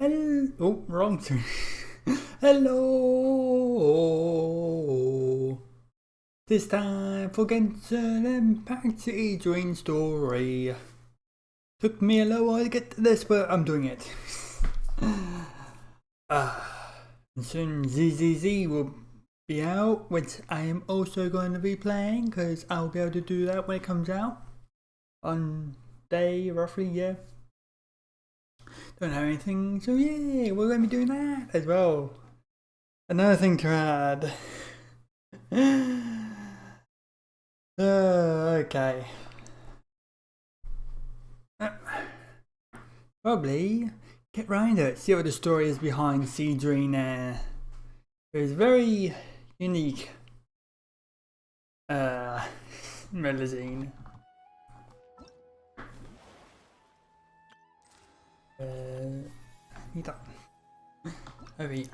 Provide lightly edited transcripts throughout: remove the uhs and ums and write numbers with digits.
Hello. Oh, wrong tune. Hello. This time for Genshin Impact Sigewinne story. Took me a little while to get to this, but I'm doing it. And soon ZZZ will be out, which I am also going to be playing because I'll be able to do that when it comes out on day roughly, yeah. Don't have anything, so yeah, we're going to be doing that as well. Another thing to add. Okay. Probably get round to it, see what the story is behind Sigewinne. It's very unique. Melusine. Need that. Over here.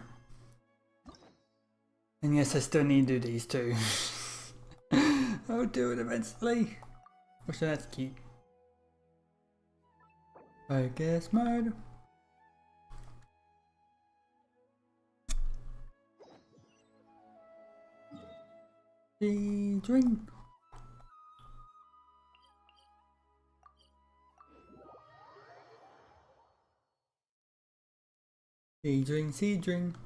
And yes, I still need to do these two. I'll do it eventually. Which that's cute. Focus mode. The drink. Seed drink.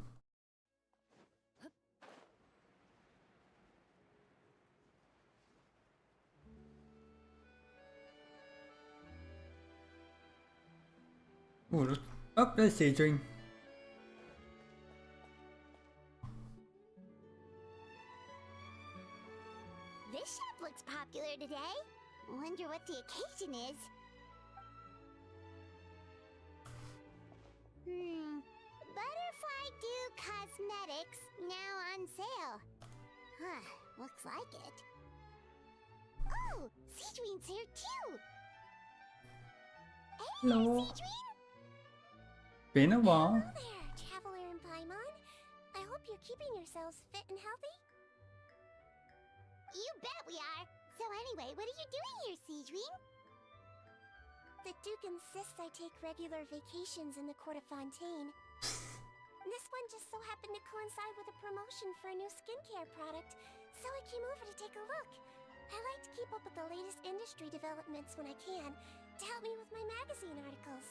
Oh, there's seed drink. This shop looks popular today. Wonder what the occasion is. Butterfly Dew Cosmetics now on sale. Huh, looks like it. Oh, Sigewinne's here too. Hey, Hello. Sigewinne. Been a while. Hello there, Traveler and Paimon. I hope you're keeping yourselves fit and healthy. You bet we are. So anyway, what are you doing here, Sigewinne? The Duke insists I take regular vacations in the Court of Fontaine. This one just so happened to coincide with a promotion for a new skincare product, so I came over to take a look. I like to keep up with the latest industry developments when I can, to help me with my magazine articles.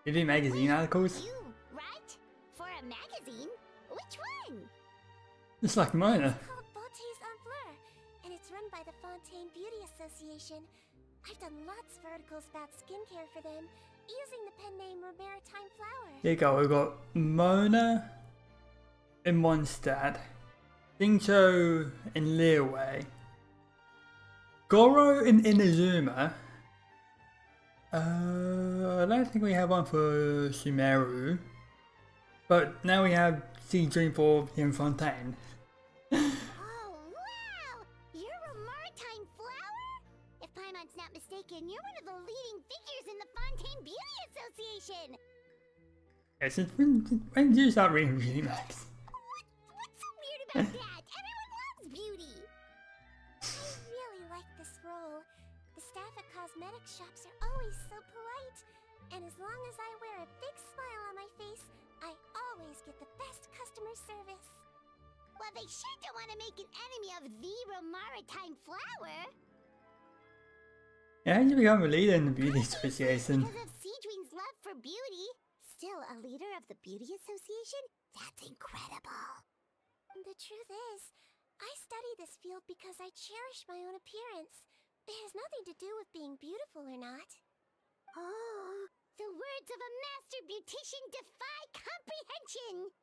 You do magazine articles? You, right? For a magazine? Which one? It's like mine. It's called Beautés en Fleur, and it's run by the Fontaine Beauty Association. I've done lots of articles about skincare for them, using the pen name Maritime Flower. There you go, we've got Mona in Mondstadt, Xingqiu in Liyue, Goro in Inazuma. I don't think we have one for Sumeru, but now we have Sigewinne for Fontaine. Oh, wow! You're a Maritime Flower? If Paimon's not mistaken, you're one of the leading figures in the Fontaine Beauty Association! Yeah, since when did you start reading beauty mags? What's so weird about that? Everyone loves beauty! I really like this role. The staff at cosmetics shops are always so polite. And as long as I wear a big smile on my face, I always get the best customer service. Well, they sure don't want to make an enemy of the Maritime Flower. Yeah, how did you become a leader in the beauty association? Because of Sigewinne's love for beauty. Still a leader of the Beauty Association? That's incredible. The truth is, I study this field because I cherish my own appearance. It has nothing to do with being beautiful or not. Oh, the words of a master beautician defy comprehension!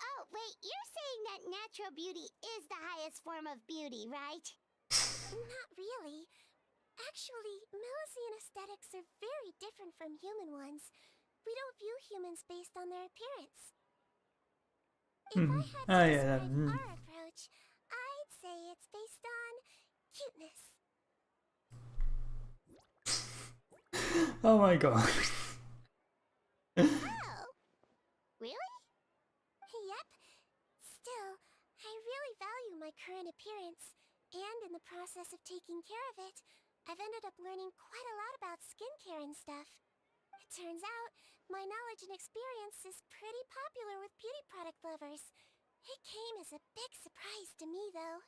Oh, wait, you're saying that natural beauty is the highest form of beauty, right? Not really. Actually, Melusine aesthetics are very different from human ones. We don't view humans based on their appearance. If I had to describe our approach, I'd say it's based on cuteness. Oh my god. Oh, really? Yep. Still, I really value my current appearance, and in the process of taking care of it, I've ended up learning quite a lot about skincare and stuff. It turns out, My knowledge and experience is pretty popular with beauty product lovers. It came as a big surprise to me, though.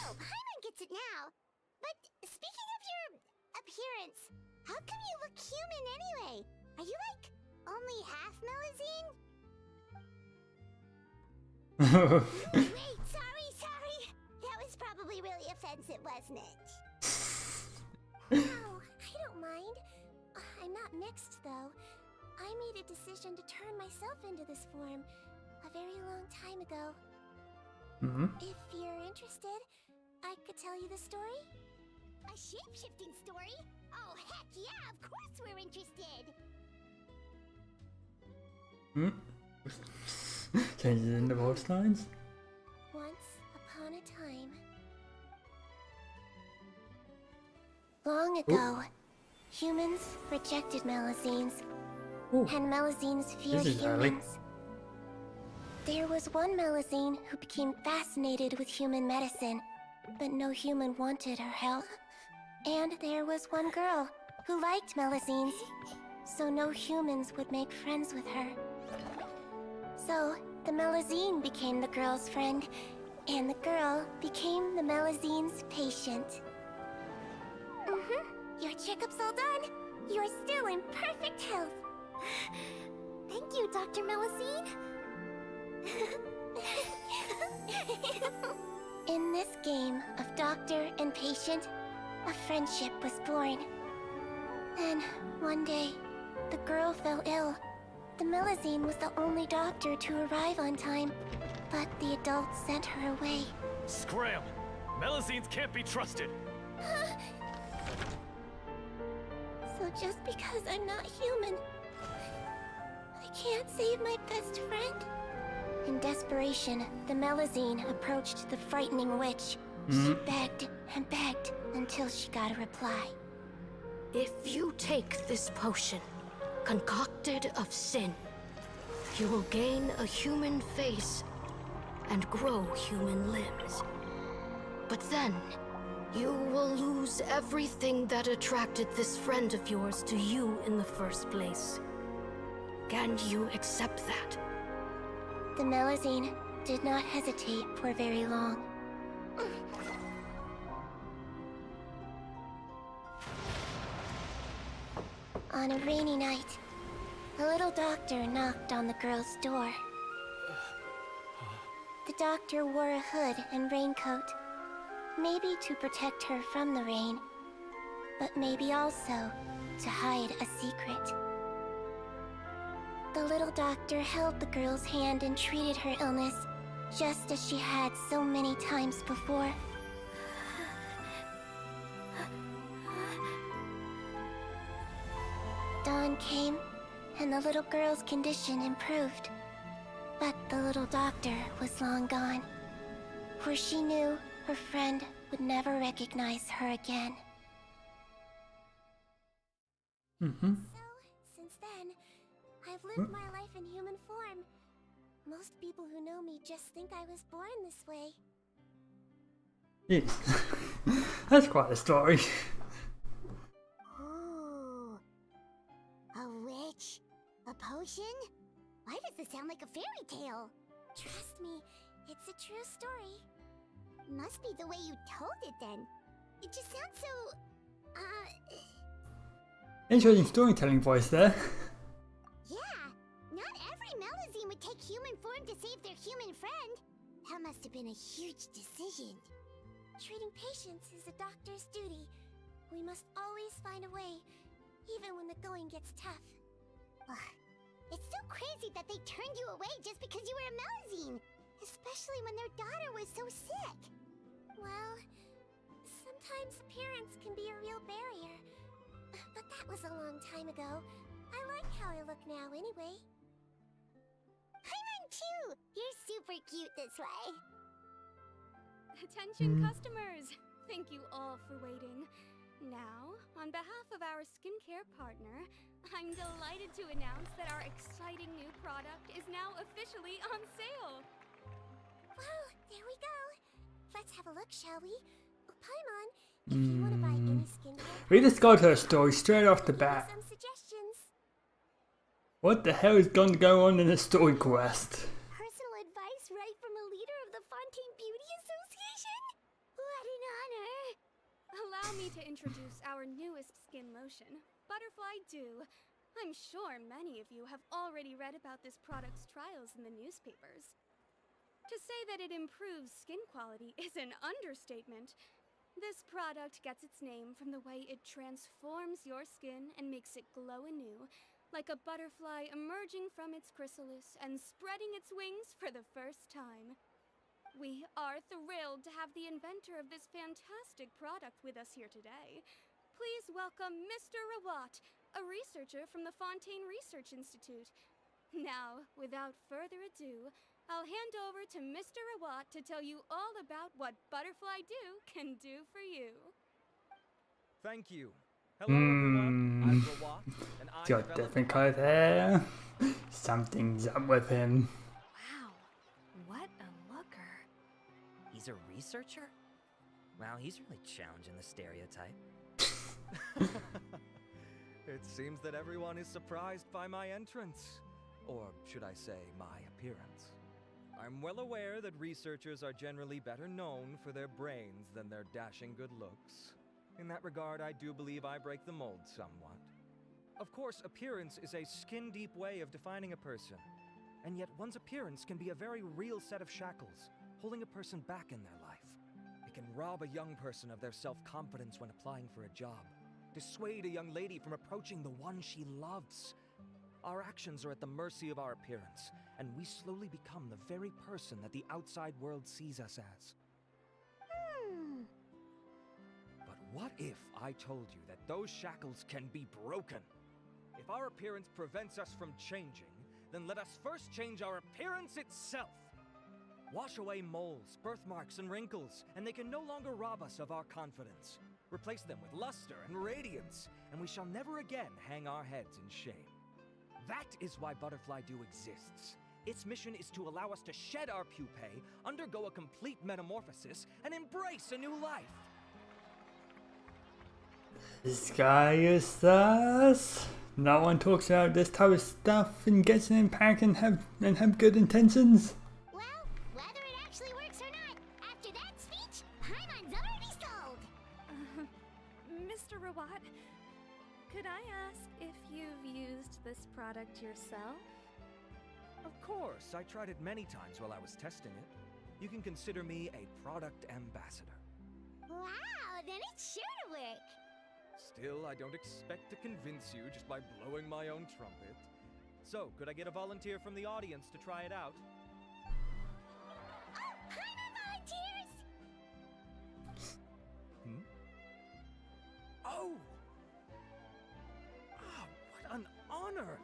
Oh, Paimon gets it now. But speaking of your appearance, how come you look human anyway? Are you like only half Melusine? Wait, sorry. That was probably really offensive, wasn't it? No, I don't mind. I'm not mixed, though. I made a decision to turn myself into this form a very long time ago. If you're interested, I could tell you the story. A shape-shifting story? Oh, heck yeah, of course we're interested! Changes in the voice lines. Once upon a time. Long ago, humans rejected Melusines, and Melusines feared This is early. humans. There was one Melusine who became fascinated with human medicine, but no human wanted her help. And there was one girl who liked Melusines, so no humans would make friends with her. So, the Melusine became the girl's friend, and the girl became the Melusine's patient. Your checkup's all done. You're still in perfect health. Thank you, Dr. Melusine. In this game of doctor and patient, a friendship was born. Then, one day, the girl fell ill. The Melusine was the only doctor to arrive on time, but the adults sent her away. Scram! Melusines can't be trusted! So just because I'm not human, I can't save my best friend? In desperation, the Melusine approached the frightening witch. She begged and begged until she got a reply. If you take this potion, concocted of sin, you will gain a human face and grow human limbs. But then, you will lose everything that attracted this friend of yours to you in the first place. Can you accept that? The Melusine did not hesitate for very long. On a rainy night, a little doctor knocked on the girl's door. The doctor wore a hood and raincoat, maybe to protect her from the rain, but maybe also to hide a secret. The little doctor held the girl's hand and treated her illness, just as she had so many times before. Dawn came, and the little girl's condition improved. But the little doctor was long gone, for she knew her friend would never recognize her again. So, since then, I've lived my life in human form. Most people who know me just think I was born this way. Jeez. That's quite a story. Ooh. A witch? A potion? Why does this sound like a fairy tale? Trust me, it's a true story. Must be the way you told it then. It just sounds so... Interesting storytelling voice there. Yeah, not every Melusine would take human form to save their human friend. That must have been a huge decision. Treating patients is a doctor's duty. We must always find a way, even when the going gets tough. Ugh, it's so crazy that they turned you away just because you were a Melusine, especially when their daughter was so sick. Well, sometimes appearance can be a real barrier. But that was a long time ago. I like how I look now anyway. Paimon too! You're super cute this way. Attention customers! Thank you all for waiting. Now, on behalf of our skincare partner, I'm delighted to announce that our exciting new product is now officially on sale! Wow, there we go. Let's have a look, shall we? Oh, Paimon, if you want to buy any skincare... We just got her story straight off the bat. Some suggestions. What the hell is going to go on in the story quest? Personal advice right from a leader of the Fontaine Beauty Association? What an honor! Allow me to introduce our newest skin lotion, Butterfly Dew. I'm sure many of you have already read about this product's trials in the newspapers. To say that it improves skin quality is an understatement. This product gets its name from the way it transforms your skin and makes it glow anew, like a butterfly emerging from its chrysalis and spreading its wings for the first time. We are thrilled to have the inventor of this fantastic product with us here today. Please welcome Mr. Rawat, a researcher from the Fontaine Research Institute. Now, without further ado, I'll hand over to Mr. Rawat to tell you all about what Butterfly Dew can do for you. Thank you. Hello, everyone. I'm Rawat, and I He's got developed different colored hair. Something's up with him. Wow, what a looker. He's a researcher? Wow, he's really challenging the stereotype. It seems that everyone is surprised by my entrance. Or should I say, my appearance. I'm well aware that researchers are generally better known for their brains than their dashing good looks. In that regard, I do believe I break the mold somewhat. Of course, appearance is a skin-deep way of defining a person. And yet one's appearance can be a very real set of shackles, holding a person back in their life. It can rob a young person of their self-confidence when applying for a job, dissuade a young lady from approaching the one she loves. Our actions are at the mercy of our appearance, and we slowly become the very person that the outside world sees us as. But what if I told you that those shackles can be broken? If our appearance prevents us from changing, then let us first change our appearance itself. Wash away moles, birthmarks, and wrinkles, and they can no longer rob us of our confidence. Replace them with luster and radiance, and we shall never again hang our heads in shame. That is why Butterfly Dew exists. Its mission is to allow us to shed our pupae, undergo a complete metamorphosis, and embrace a new life. This guy is sus. No one talks about this type of stuff and gets an impact and have good intentions. Well, whether it actually works or not, after that speech, Paimon's already sold! Mr. Rawat, could I ask if you've used this product yourself? Of course, I tried it many times while I was testing it. You can consider me a product ambassador. Wow, then it's sure to work! Still, I don't expect to convince you just by blowing my own trumpet. So, could I get a volunteer from the audience to try it out? Oh, Paimon volunteers! Oh! Ah, what an honor!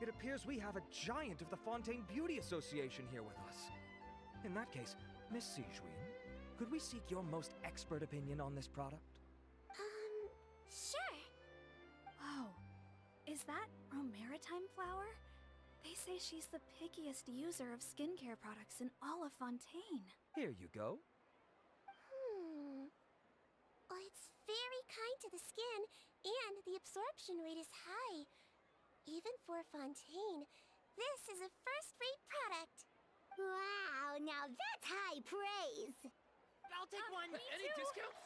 It appears we have a giant of the Fontaine Beauty Association here with us. In that case, Miss Sigewinne, could we seek your most expert opinion on this product? Sure. Whoa, is that Romaritime flower? They say she's the pickiest user of skincare products in all of Fontaine. Here you go. Well, it's very kind to the skin, and the absorption rate is high. Even for Fontaine, this is a first-rate product. Wow, now that's high praise! I'll take one. Any discounts?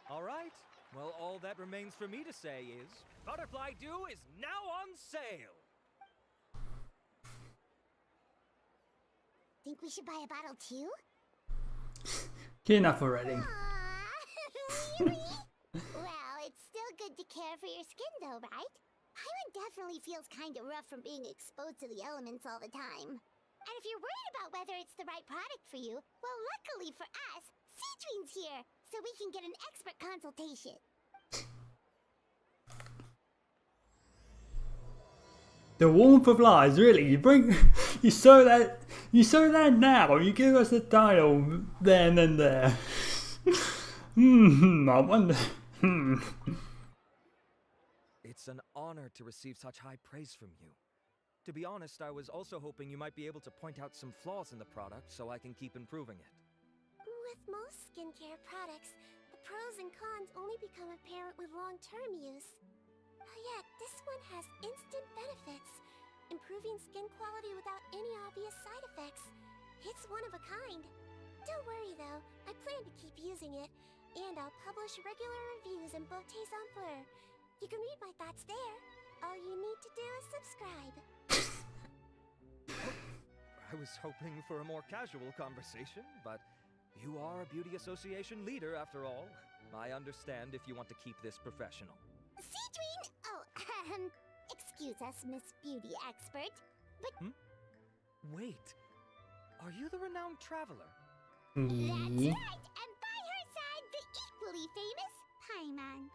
All right. Well, all that remains for me to say is, Butterfly Dew is now on sale! Think we should buy a bottle too? Enough already. Aww, really? Well, it's still good to care for your skin though, right? Paimon definitely feels kinda rough from being exposed to the elements all the time. And if you're worried about whether it's the right product for you, well, luckily for us, Sigewinne's here, so we can get an expert consultation. The warmth of lies, really. You show that now. You give us a title then and there. I wonder. It's an honor to receive such high praise from you. To be honest, I was also hoping you might be able to point out some flaws in the product so I can keep improving it. With most skincare products, the pros and cons only become apparent with long-term use. Yet, this one has instant benefits. improving skin quality without any obvious side effects. It's one of a kind. Don't worry though, I plan to keep using it, and I'll publish regular reviews in Beauté sans Fleur. You can read my thoughts there. All you need to do is subscribe. I was hoping for a more casual conversation, but you are a beauty association leader after all. I understand if you want to keep this professional. Sigewinne! Oh, excuse us, Miss Beauty Expert, but Wait, are you the renowned traveler? that's Yeah. right! And by her side, the equally famous Paimon.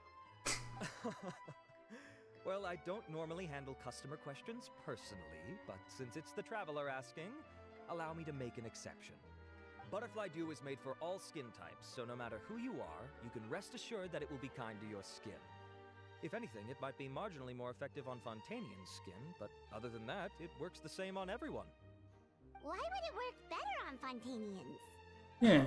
Well, I don't normally handle customer questions personally, but since it's the traveler asking, allow me to make an exception. Butterfly Dew is made for all skin types, so no matter who you are, you can rest assured that it will be kind to your skin. If anything, it might be marginally more effective on Fontainian's skin, but other than that, it works the same on everyone. Why would it work better on Fontainians? Yeah.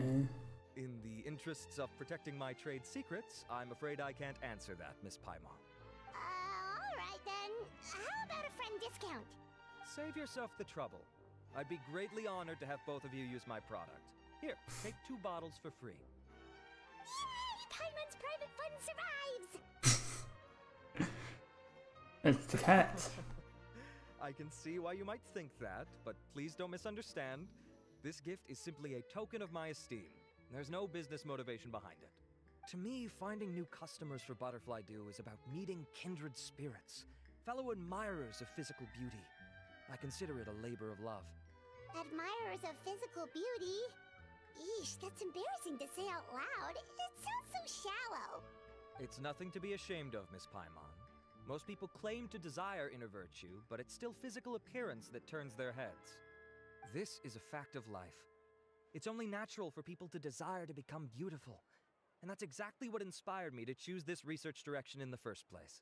In the interests of protecting my trade secrets, I'm afraid I can't answer that, Miss Paimon. Alright then. How about a friend discount? Save yourself the trouble. I'd be greatly honored to have both of you use my product. Here, take 2 bottles for free. Yay! Paimon's private fund survives! It's the cat. I can see why you might think that, but please don't misunderstand. This gift is simply a token of my esteem. There's no business motivation behind it. To me, finding new customers for Butterfly Dew is about meeting kindred spirits, fellow admirers of physical beauty. I consider it a labor of love. Admirers of physical beauty? Eesh, that's embarrassing to say out loud. It sounds so shallow. It's nothing to be ashamed of, Miss Paimon. Most people claim to desire inner virtue, but it's still physical appearance that turns their heads. This is a fact of life. It's only natural for people to desire to become beautiful. And that's exactly what inspired me to choose this research direction in the first place.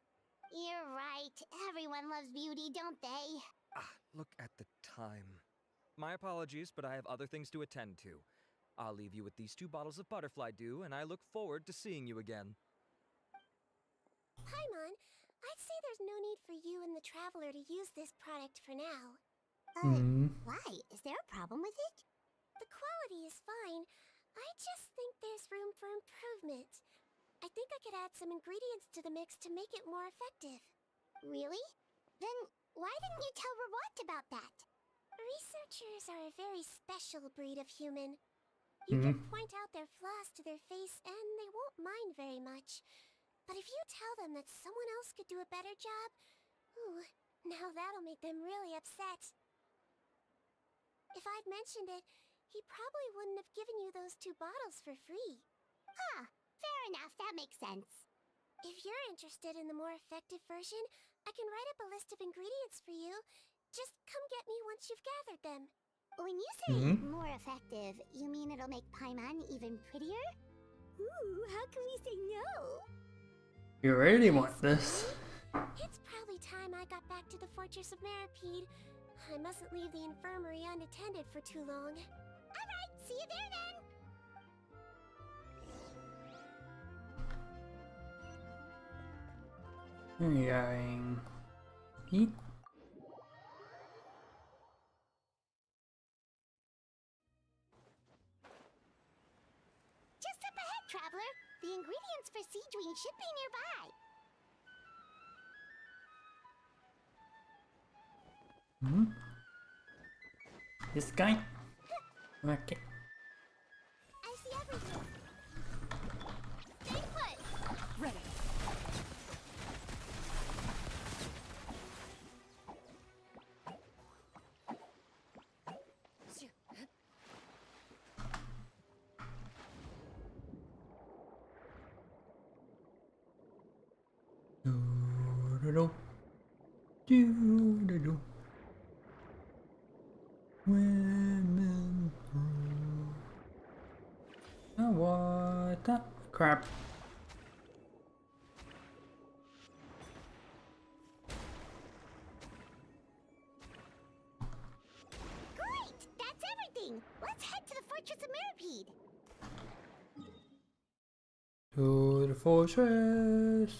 You're right. Everyone loves beauty, don't they? Look at the time. My apologies, but I have other things to attend to. I'll leave you with these 2 bottles of Butterfly Dew, and I look forward to seeing you again. Paimon, I'd say there's no need for you and the Traveler to use this product for now. Why? Is there a problem with it? The quality is fine. I just think there's room for improvement. I think I could add some ingredients to the mix to make it more effective. Really? Then why didn't you tell Rawat about that? Researchers are a very special breed of human. You can point out their flaws to their face and they won't mind very much. But if you tell them that someone else could do a better job, ooh, now that'll make them really upset. If I'd mentioned it, he probably wouldn't have given you those 2 bottles for free. Fair enough, that makes sense. If you're interested in the more effective version, I can write up a list of ingredients for you. Just come get me once you've gathered them. When you say more effective, you mean it'll make Paimon even prettier? Ooh, how can we say no? You really want this? It's probably time I got back to the Fortress of Meropide. I mustn't leave the infirmary unattended for too long. Alright, see you there then! Where are you going? Eat. Just up ahead, Traveler. The ingredients for Sigewinne should be nearby. This guy? Okay. I see everything. Stay put. Ready. Do-do-do. Do-do-do. Women. Oh, what the crap? Great! That's everything! Let's head to the Fortress of Meropide. To the fortress.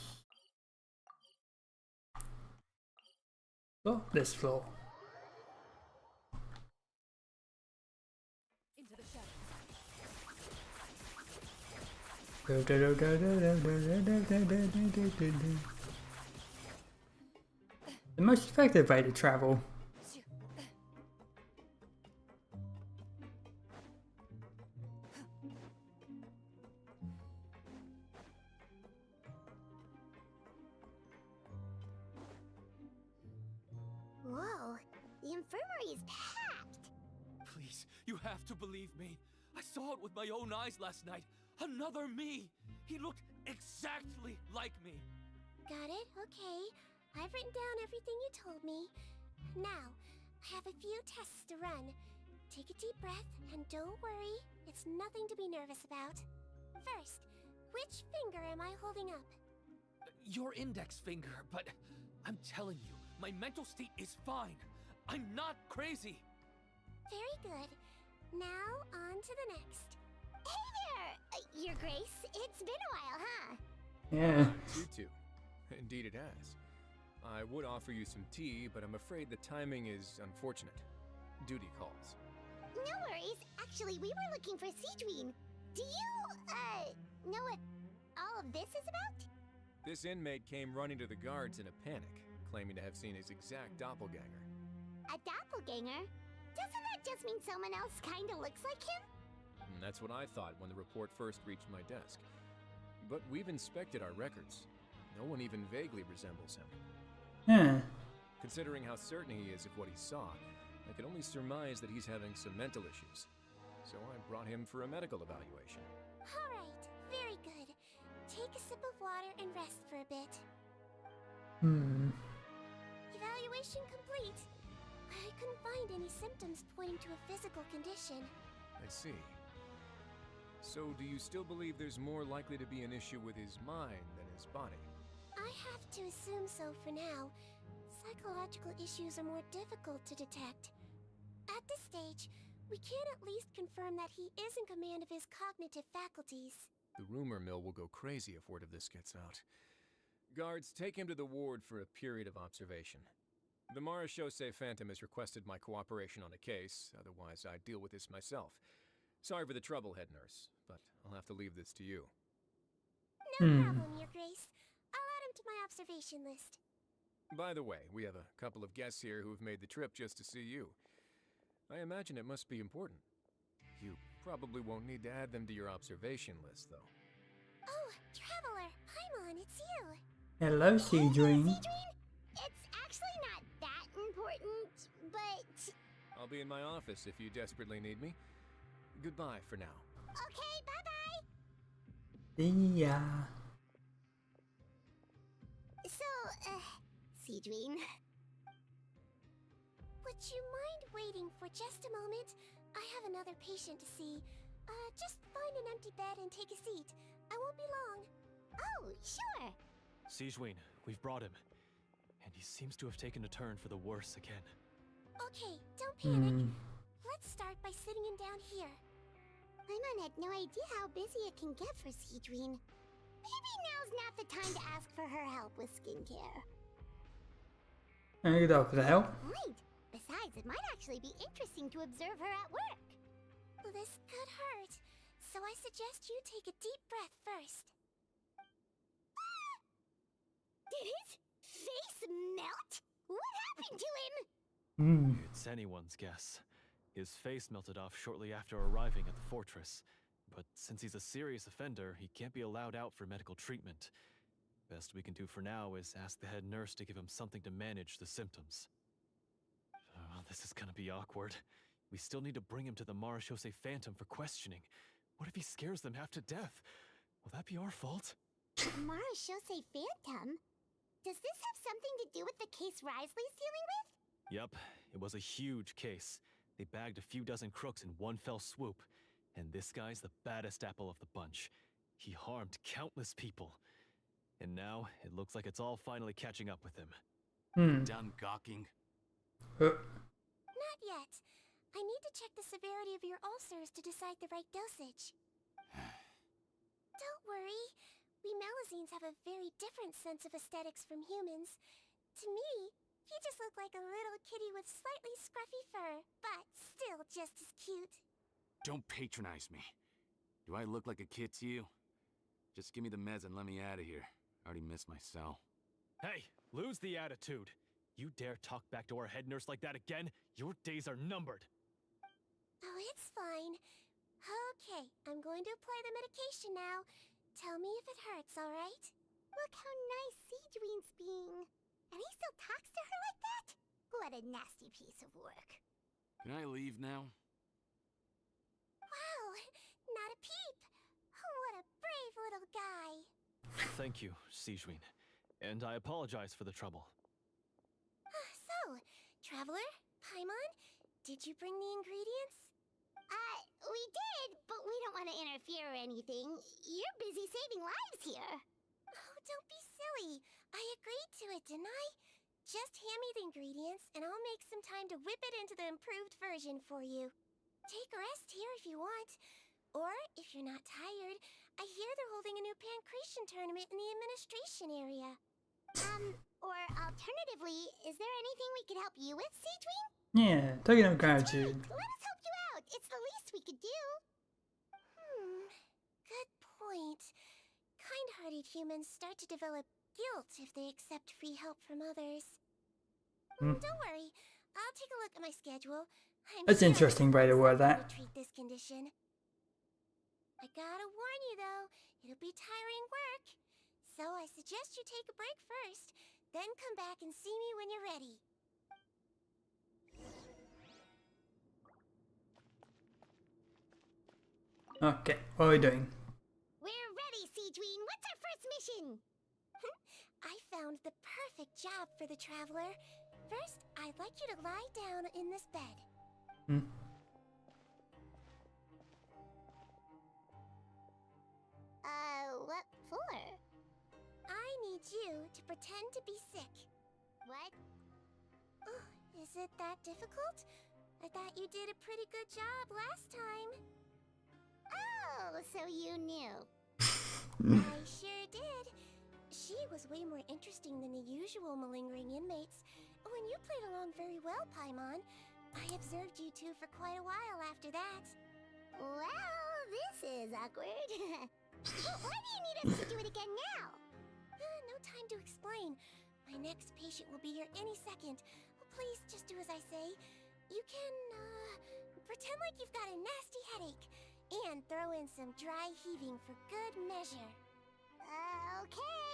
Oh, this floor. The most effective way to travel. Whoa, the infirmary is packed. Please, you have to believe me. I saw it with my own eyes last night. Another me! He looked exactly like me. Got it? Okay. I've written down everything you told me. Now, I have a few tests to run. Take a deep breath, and don't worry, it's nothing to be nervous about. First, which finger am I holding up? Your index finger, but I'm telling you, my mental state is fine. I'm not crazy. Very good. Now, on to the next. Hey there, Your Grace. It's been a while, huh? Yeah. You too. Indeed it has. I would offer you some tea, but I'm afraid the timing is unfortunate. Duty calls. No worries. Actually, we were looking for Sigewinne. Do you, know what all of this is about? This inmate came running to the guards in a panic, claiming to have seen his exact doppelganger. A doppelganger? Doesn't that just mean someone else kinda looks like him? And that's what I thought when the report first reached my desk. But we've inspected our records. No one even vaguely resembles him. Yeah. Considering how certain he is of what he saw, I can only surmise that he's having some mental issues. So I brought him for a medical evaluation. Alright, very good. Take a sip of water and rest for a bit. Evaluation complete. I couldn't find any symptoms pointing to a physical condition. I see. So do you still believe there's more likely to be an issue with his mind than his body? I have to assume so for now. Psychological issues are more difficult to detect. At this stage, we can at least confirm that he is in command of his cognitive faculties. The rumor mill will go crazy if word of this gets out. Guards, take him to the ward for a period of observation. The Marechaussee Phantom has requested my cooperation on a case, otherwise I'd deal with this myself. Sorry for the trouble, head nurse, but I'll have to leave this to you. No problem, Your Grace. I'll add him to my observation list. By the way, we have a couple of guests here who've made the trip just to see you. I imagine it must be important. You probably won't need to add them to your observation list, though. Oh, Traveler! Paimon, it's you! Hello, Sigewinne. It's actually not that important, but... I'll be in my office if you desperately need me. Goodbye for now. Okay, bye-bye! See ya. So, Sigewinne... Would you mind waiting for just a moment? I have another patient to see. Just find an empty bed and take a seat. I won't be long. Oh, sure! Sigewinne, we've brought him. And he seems to have taken a turn for the worse again. Okay, don't panic. Let's start by sitting him down here. Paimon had no idea how busy it can get for Sigewinne. Maybe now's not the time to ask for her help with skincare. I could offer the help. Right. Besides, it might actually be interesting to observe her at work. This could hurt, so I suggest you take a deep breath first. Did his face melt? What happened to him? It's anyone's guess. His face melted off shortly after arriving at the fortress. But since he's a serious offender, he can't be allowed out for medical treatment. Best we can do for now is ask the head nurse to give him something to manage the symptoms. Oh, this is gonna be awkward. We still need to bring him to the Marechaussee Phantom for questioning. What if he scares them half to death? Will that be our fault? Marechaussee Phantom? Does this have something to do with the case Risley's dealing with? Yup, it was a huge case. They bagged a few dozen crooks in one fell swoop. And this guy's the baddest apple of the bunch. He harmed countless people. And now, it looks like it's all finally catching up with him. Done gawking. Not yet. I need to check the severity of your ulcers to decide the right dosage. Don't worry. We Melusines have a very different sense of aesthetics from humans. To me, he just looked like a little kitty with slightly scruffy fur, but still just as cute. Don't patronize me. Do I look like a kid to you? Just give me the meds and let me out of here. I already missed my cell. Hey, lose the attitude. You dare talk back to our head nurse like that again? Your days are numbered. Oh, it's fine. Okay, I'm going to apply the medication now. Tell me if it hurts, alright? Look how nice Sigewinne's being. And he still talks to her like that? What a nasty piece of work. Can I leave now? Wow, not a peep. What a brave little guy. Thank you, Sigewinne. And I apologize for the trouble. So, Traveler, Paimon, did you bring the ingredients? We did, but we don't want to interfere or anything. You're busy saving lives here. Oh, don't be silly. I agreed to it, didn't I? Just hand me the ingredients, and I'll make some time to whip it into the improved version for you. Take a rest here if you want. Or, if you're not tired, I hear they're holding a new pancreation tournament in the administration area. Or alternatively, is there anything we could help you with, Sigewinne? Yeah, token of gratitude. Let us help you out. It's the least we could do. Good point. Kind-hearted humans start to develop guilt if they accept free help from others. Don't worry, I'll take a look at my schedule. That's interesting way to word that. Treat this condition. I gotta warn you though, it'll be tiring work. So I suggest you take a break first, then come back and see me when you're ready. Okay, what are we doing? We're ready, Sigewinne. What's our first mission? I found the perfect job for the Traveler. First, I'd like you to lie down in this bed. What for? I need you to pretend to be sick. What? Oh, is it that difficult? I thought you did a pretty good job last time. Oh, so you knew. I sure did. She was way more interesting than the usual malingering inmates. When you played along very well, Paimon. I observed you two for quite a while after that. Well, this is awkward. Why do you need us to do it again now? No time to explain. My next patient will be here any second. Please just do as I say. You can, pretend like you've got a nasty headache. And throw in some dry heaving for good measure. Okay.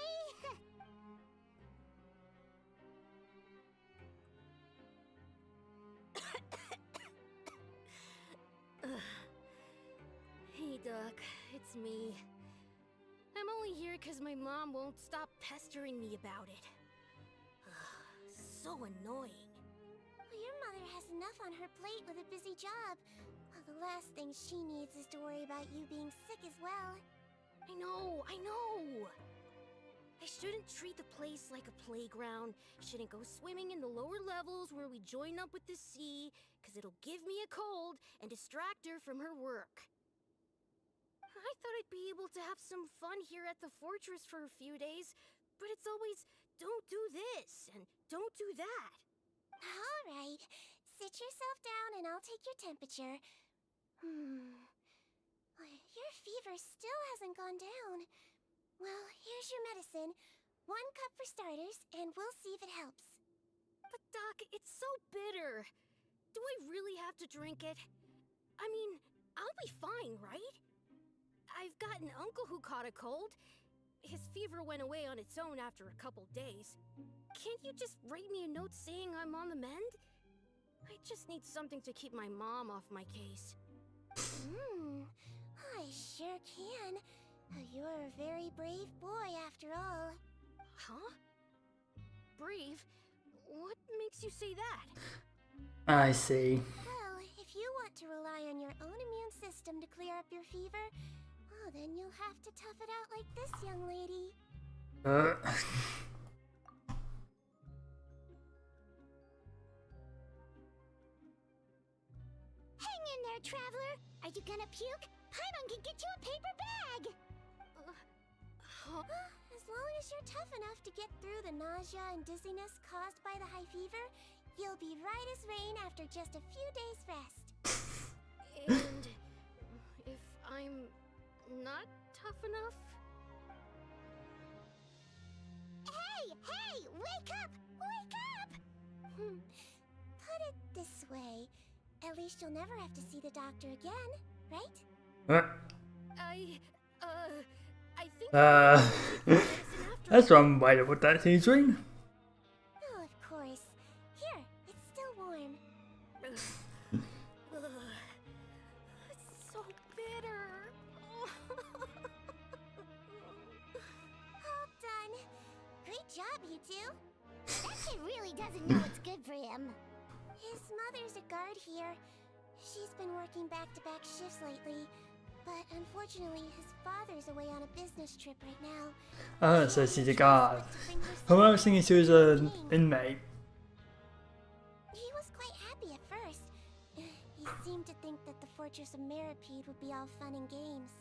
Hey, Doc. It's me. I'm only here because my mom won't stop pestering me about it. So annoying. Your mother has enough on her plate with a busy job. The last thing she needs is to worry about you being sick as well. I know! I shouldn't treat the place like a playground. Shouldn't go swimming in the lower levels where we join up with the sea, because it'll give me a cold and distract her from her work. I thought I'd be able to have some fun here at the fortress for a few days, but it's always, don't do this, and don't do that. Alright, sit yourself down and I'll take your temperature. Your fever still hasn't gone down. Well, here's your medicine. 1 cup for starters, and we'll see if it helps. But Doc, it's so bitter. Do I really have to drink it? I mean, I'll be fine, right? I've got an uncle who caught a cold. His fever went away on its own after a couple days. Can't you just write me a note saying I'm on the mend? I just need something to keep my mom off my case. I sure can. You're a very brave boy after all. Huh? Brave? What makes you say that? I see. Well, if you want to rely on your own immune system to clear up your fever, then you'll have to tough it out like this young lady. Hang in there, Traveler! Are you gonna puke? Paimon can get you a paper bag! As long as you're tough enough to get through the nausea and dizziness caused by the high fever, you'll be right as rain after just a few days' rest. And if I'm not tough enough? Hey! Wake up! Wake up! Put it this way. At least you'll never have to see the doctor again, right? I think That's one way to put that, Sigewinne. Oh, of course. Here, it's still warm. It's so bitter. All done. Great job, you two. That kid really doesn't know what's good for him. His mother's a guard here. She's been working back-to-back shifts lately. But unfortunately, his father's away on a business trip right now. Oh, so she's a guard. I was thinking she was an inmate. He was quite happy at first. He seemed to think that the Fortress of Meropide would be all fun and games.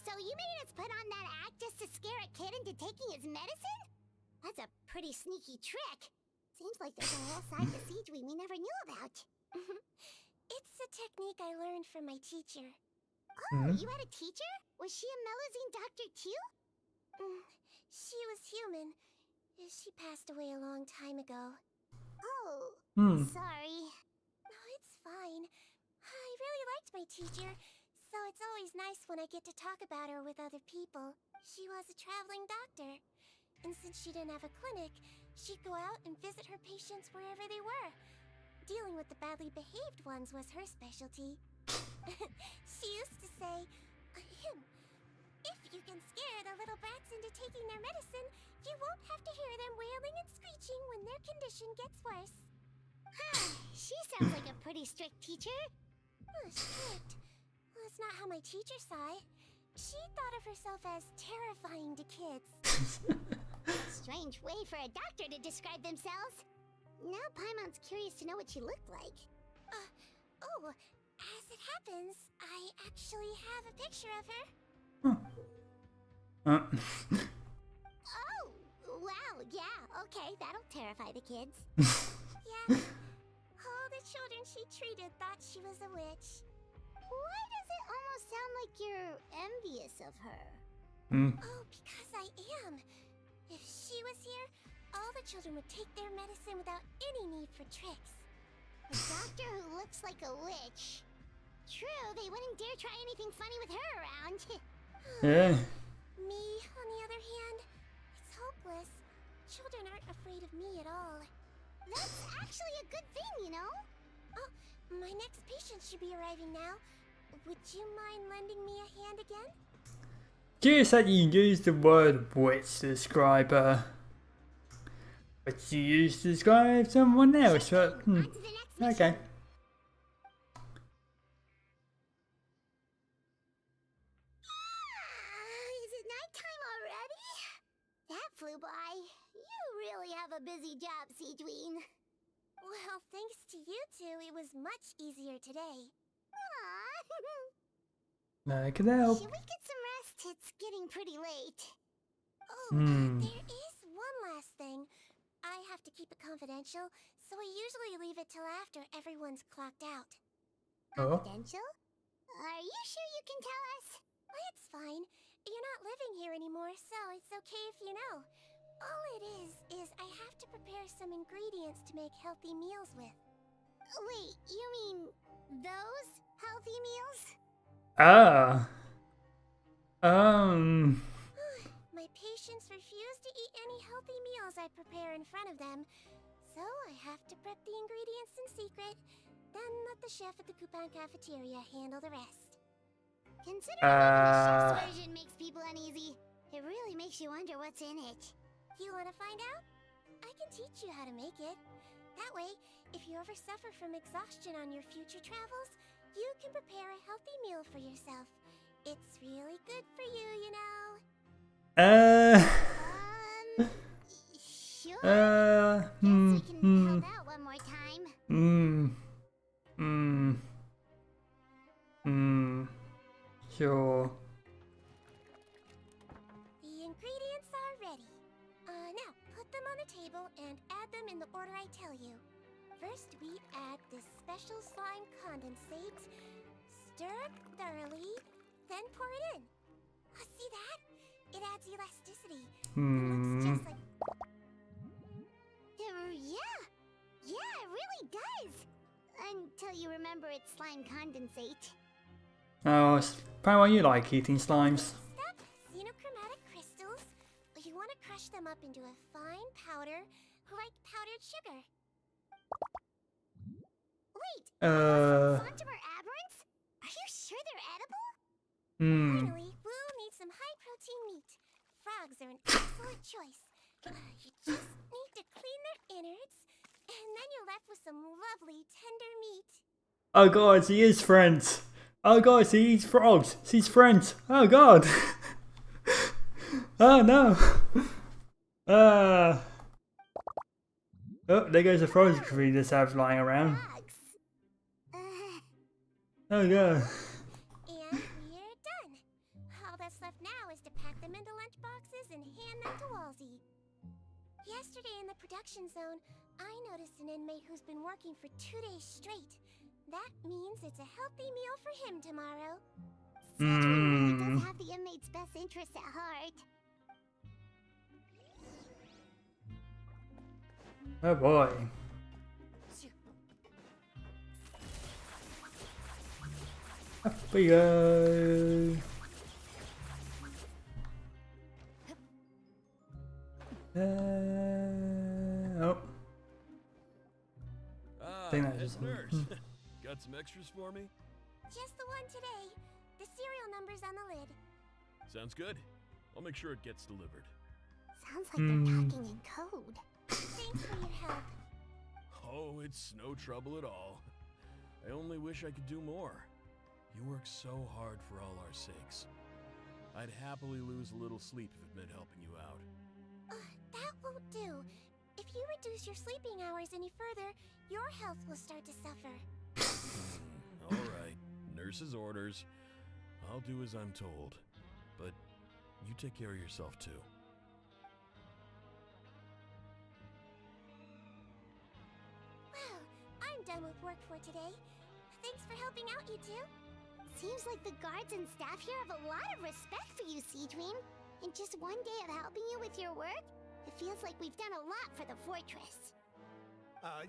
So you made us put on that act just to scare a kid into taking his medicine? That's a pretty sneaky trick. Seems like there's a whole side to Sigewinne we never knew about. It's a technique I learned from my teacher. Oh, you had a teacher? Was she a Melusine doctor too? She was human. She passed away a long time ago. Oh, sorry. No, it's fine. I really liked my teacher, so it's always nice when I get to talk about her with other people. She was a traveling doctor, and since she didn't have a clinic, she'd go out and visit her patients wherever they were. Dealing with the badly behaved ones was her specialty. She used to say, if you can scare the little brats into taking their medicine, you won't have to hear them wailing and screeching when their condition gets worse. She sounds like a pretty strict teacher. Strict? Well, that's not how my teacher saw it. She thought of herself as terrifying to kids. Strange way for a doctor to describe themselves. Now Paimon's curious to know what she looked like. As it happens, I actually have a picture of her. Oh, wow, yeah, okay, that'll terrify the kids. Yeah, all the children she treated thought she was a witch. Why does it almost sound like you're envious of her? Oh, because I am. If she was here, all the children would take their medicine without any need for tricks. A doctor who looks like a witch. True, they wouldn't dare try anything funny with her around. Yeah. Me, on the other hand, it's hopeless. Children aren't afraid of me at all. That's actually a good thing, you know? Oh, my next patient should be arriving now. Would you mind lending me a hand again? Curious that you use the word witch to describe her. But you used to describe someone else, but okay. Is it nighttime already? That flew by. You really have a busy job, Sigewinne. Well, thanks to you two, it was much easier today. I can help. Should we get some rest? It's getting pretty late. There is one last thing. I have to keep it confidential, so I usually leave it till after everyone's clocked out. Confidential? Are you sure you can tell us? It's fine. You're not living here anymore, so it's okay if you know. All it is I have to prepare some ingredients to make healthy meals with. Wait, you mean those healthy meals? My patients refuse to eat any healthy meals I prepare in front of them, so I have to prep the ingredients in secret, then let the chef at the Coupon cafeteria handle the rest. Considering even the chef's version makes people uneasy, it really makes you wonder what's in it. You want to find out? I can teach you how to make it. That way, if you ever suffer from exhaustion on your future travels, you can prepare a healthy meal for yourself. It's really good for you, you know. Sure. Guess we can help out one more time. Sure. The ingredients are ready. Now, put them on the table and add them in the order I tell you. First, we add this special slime condensate. Stir it thoroughly, then pour it in. See that? It adds elasticity. It looks just like... Yeah, it really does. Until you remember it's slime condensate. Oh, it's probably why you like eating slimes. Step, xenochromatic crystals. You want to crush them up into a fine powder, like powdered sugar. Wait, Fontimer aberrants? Are you sure they're edible? Finally, Blue needs some high-protein meat. Frogs are an excellent choice. You just need to clean their innards, and then you're left with some lovely, tender meat. Oh god, he is friends. Oh god, he eats frogs. He's friends. Oh god. Oh no. Oh, there goes the frogs we just have lying around. Oh god. And we're done. All that's left now is to pack them into lunch boxes and hand them to Walsey. Yesterday in the production zone, I noticed an inmate who's been working for 2 days straight. That means it's a healthy meal for him tomorrow. Sigewinne really does have the inmate's best interests at heart. Oh boy. Up we go. Oh. I think that's just nurse. Got some extras for me? Just the one today. The serial number's on the lid. Sounds good. I'll make sure it gets delivered. Sounds like they're talking in code. Thanks for your help. Oh, it's no trouble at all. I only wish I could do more. You work so hard for all our sakes. I'd happily lose a little sleep if it meant helping you out. That won't do. If you reduce your sleeping hours any further, your health will start to suffer. All right, nurse's orders. I'll do as I'm told. But you take care of yourself too. Well, I'm done with work for today. Thanks for helping out, you two. Seems like the guards and staff here have a lot of respect for you, Sigewinne. In just one day of helping you with your work, it feels like we've done a lot for the fortress.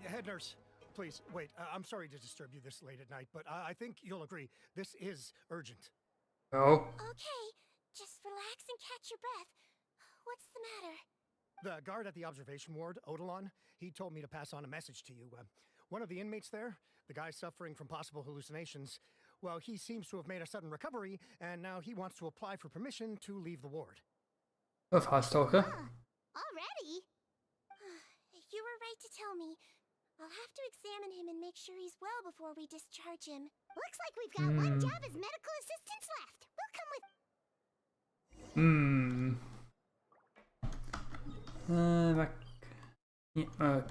Head nurse, please, wait. I'm sorry to disturb you this late at night, but I think you'll agree, this is urgent. Oh. Okay, just relax and catch your breath. What's the matter? The guard at the observation ward, Odilon, he told me to pass on a message to you. One of the inmates there, the guy suffering from possible hallucinations, well, he seems to have made a sudden recovery, and now he wants to apply for permission to leave the ward. Of High Stalker. Already? You were right to tell me. I'll have to examine him and make sure he's well before we discharge him. Looks like we've got one job as medical assistants left. We'll come with... Back. Yeah,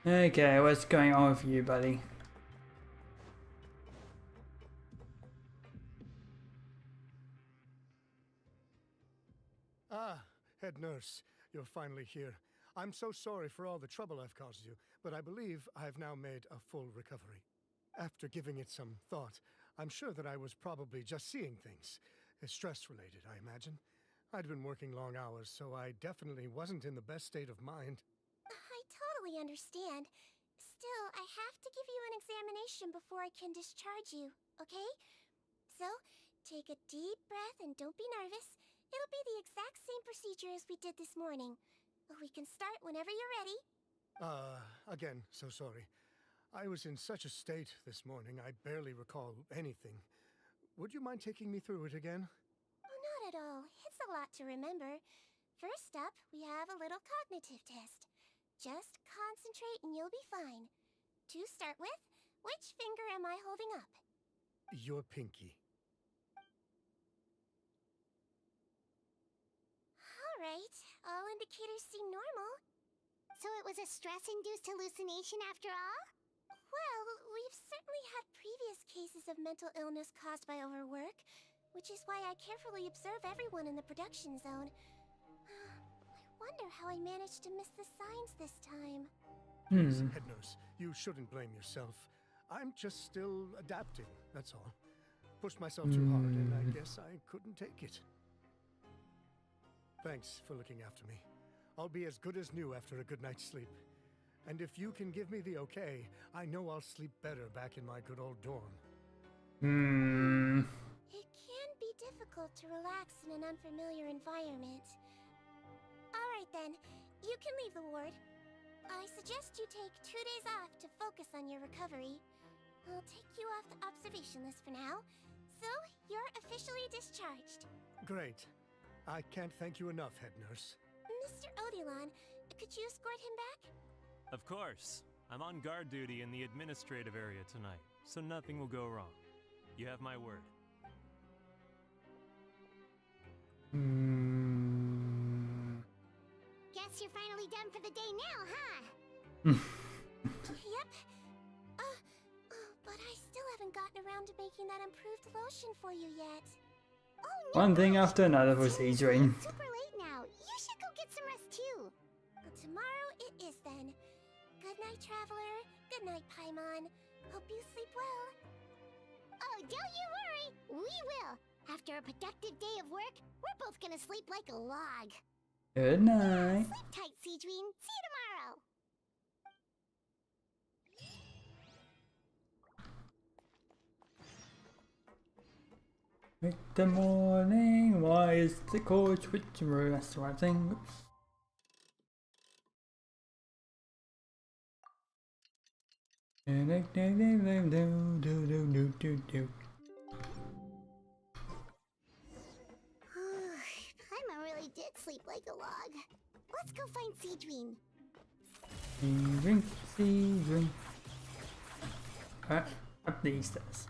Okay, what's going on with you, buddy? Head nurse, you're finally here. I'm so sorry for all the trouble I've caused you, but I believe I've now made a full recovery. After giving it some thought, I'm sure that I was probably just seeing things. Stress-related, I imagine. I'd been working long hours, so I definitely wasn't in the best state of mind. I totally understand. Still, I have to give you an examination before I can discharge you, okay? So, take a deep breath and don't be nervous. It'll be the exact same procedure as we did this morning. We can start whenever you're ready. Again, so sorry. I was in such a state this morning, I barely recall anything. Would you mind taking me through it again? Oh, not at all. It's a lot to remember. First up, we have a little cognitive test. Just concentrate and you'll be fine. To start with, which finger am I holding up? Your pinky. Alright, all indicators seem normal. So it was a stress-induced hallucination after all? Well, we've certainly had previous cases of mental illness caused by overwork, which is why I carefully observe everyone in the production zone. I wonder how I managed to miss the signs this time. Please, head nurse, you shouldn't blame yourself. I'm just still adapting, that's all. Pushed myself too hard, and I guess I couldn't take it. Thanks for looking after me. I'll be as good as new after a good night's sleep. And if you can give me the okay, I know I'll sleep better back in my good old dorm. It can be difficult to relax in an unfamiliar environment. Alright then, you can leave the ward. I suggest you take 2 days off to focus on your recovery. I'll take you off the observation list for now, so you're officially discharged. Great. I can't thank you enough, head nurse. Mr. Odilon, could you escort him back? Of course. I'm on guard duty in the administrative area tonight, so nothing will go wrong. You have my word. Guess you're finally done for the day now, huh? Yep. But I still haven't gotten around to making that improved lotion for you yet. Oh no! One thing after another for Sigewinne. It's super late now. You should go get some rest too. Tomorrow it is then. Good night, Traveler. Good night, Paimon. Hope you sleep well. Oh, don't you worry. We will. After a productive day of work, we're both gonna sleep like a log. Good night. Sleep tight, Sigewinne. See you tomorrow. With the morning, why is the cord switching? That's the right thing. Oops. Paimon really did sleep like a log. Let's go find Sigewinne. Sigewinne. Up these stairs.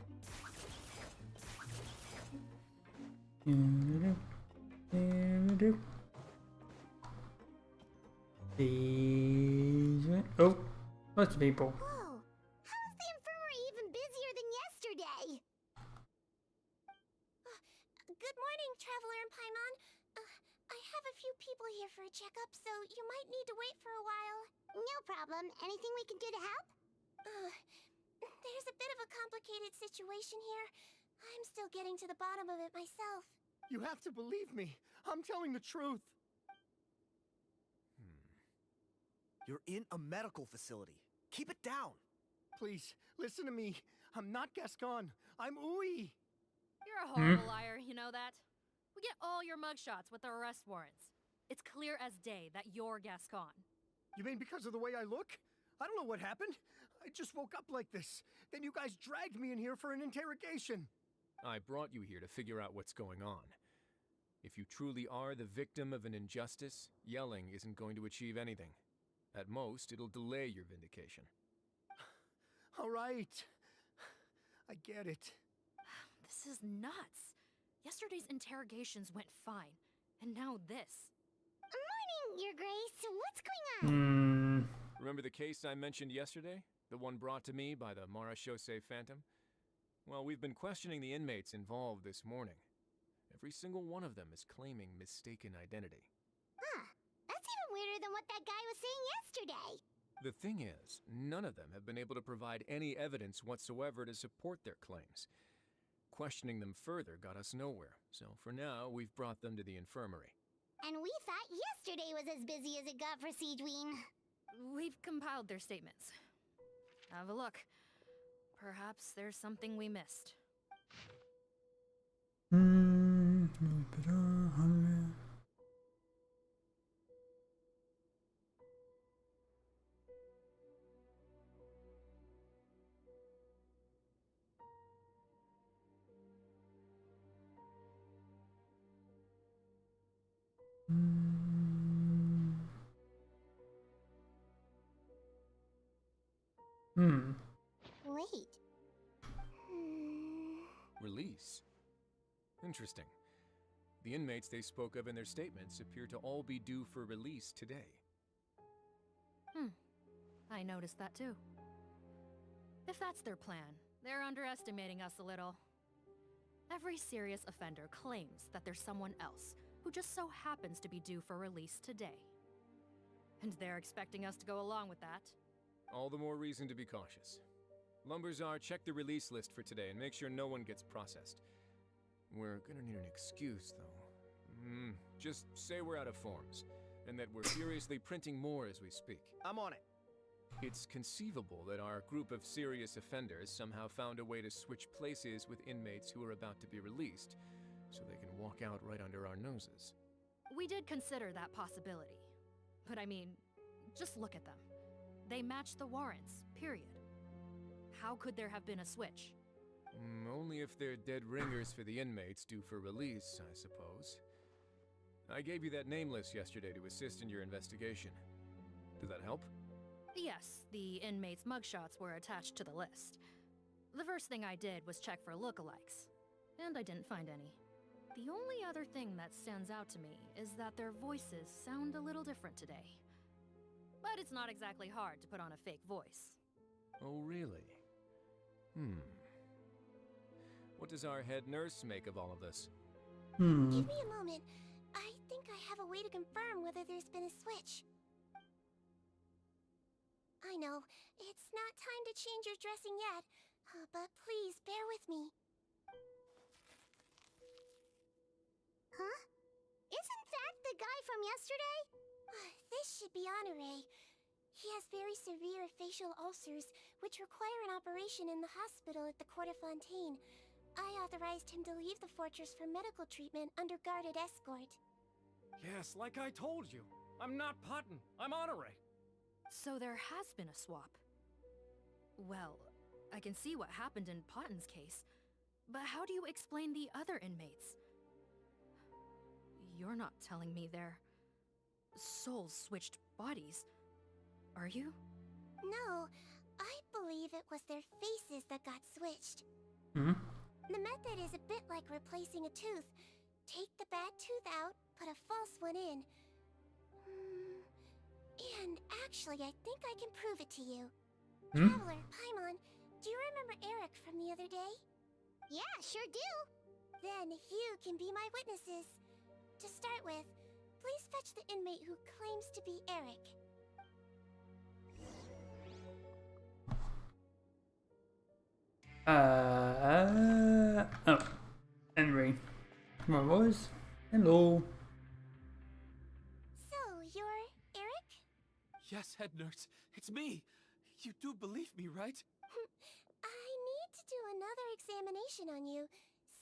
Sigewinne. Oh, lots of people. Whoa! How is the infirmary even busier than yesterday? Good morning, Traveler and Paimon. I have a few people here for a checkup, so you might need to wait for a while. No problem. Anything we can do to help? There's a bit of a complicated situation here. I'm still getting to the bottom of it myself. You have to believe me. I'm telling the truth. You're in a medical facility. Keep it down. Please, listen to me. I'm not Gascon. I'm Uy. You're a horrible liar, you know that? We get all your mugshots with the arrest warrants. It's clear as day that you're Gascon. You mean because of the way I look? I don't know what happened. I just woke up like this. Then you guys dragged me in here for an interrogation. I brought you here to figure out what's going on. If you truly are the victim of an injustice, yelling isn't going to achieve anything. At most, it'll delay your vindication. All right. I get it. This is nuts. Yesterday's interrogations went fine, and now this. Morning, Your Grace. What's going on? Remember the case I mentioned yesterday? The one brought to me by the Marechaussee Phantom? Well, we've been questioning the inmates involved this morning. Every single one of them is claiming mistaken identity. Huh. That's even weirder than what that guy was saying yesterday. The thing is, none of them have been able to provide any evidence whatsoever to support their claims. Questioning them further got us nowhere, so for now, we've brought them to the infirmary. And we thought yesterday was as busy as it got for Sigewinne. We've compiled their statements. Have a look. Perhaps there's something we missed. Wait. Release? Interesting. The inmates they spoke of in their statements appear to all be due for release today. I noticed that too. If that's their plan, they're underestimating us a little. Every serious offender claims that there's someone else who just so happens to be due for release today. And they're expecting us to go along with that. All the more reason to be cautious. Lumberzar, check the release list for today and make sure no one gets processed. We're gonna need an excuse, though. Just say we're out of forms, and that we're furiously printing more as we speak. I'm on it. It's conceivable that our group of serious offenders somehow found a way to switch places with inmates who are about to be released, so they can walk out right under our noses. We did consider that possibility. But I mean, just look at them. They match the warrants, period. How could there have been a switch? Only if they're dead ringers for the inmates due for release, I suppose. I gave you that name list yesterday to assist in your investigation. Did that help? Yes, the inmates' mugshots were attached to the list. The first thing I did was check for lookalikes, and I didn't find any. The only other thing that stands out to me is that their voices sound a little different today. But it's not exactly hard to put on a fake voice. Oh, really? What does our head nurse make of all of this? Give me a moment. I think I have a way to confirm whether there's been a switch. I know, it's not time to change your dressing yet, but please bear with me. Huh? Isn't that the guy from yesterday? This should be Honore. He has very severe facial ulcers, which require an operation in the hospital at the Court of Fontaine. I authorized him to leave the fortress for medical treatment under guarded escort. Yes, like I told you. I'm not Putton. I'm Honore. So there has been a swap. Well, I can see what happened in Potton's case, but how do you explain the other inmates? You're not telling me their souls switched bodies, are you? No, I believe it was their faces that got switched. The method is a bit like replacing a tooth. Take the bad tooth out, put a false one in. And actually, I think I can prove it to you. Traveler, Paimon, do you remember Eric from the other day? Yeah, sure do. Then you can be my witnesses. To start with, please fetch the inmate who claims to be Eric. Oh, Henry. Where was? Hello. So, you're Eric? Yes, head nurse. It's me. You do believe me, right? I need to do another examination on you.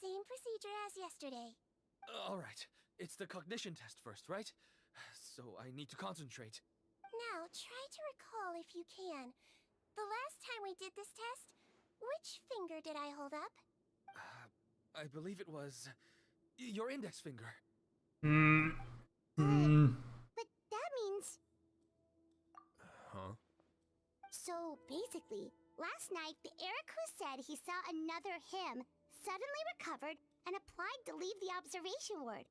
Same procedure as yesterday. All right. It's the cognition test first, right? So I need to concentrate. Now, try to recall if you can. The last time we did this test, which finger did I hold up? I believe it was your index finger. But that means... Huh? So, basically, last night, the Eric who said he saw another him suddenly recovered and applied to leave the observation ward.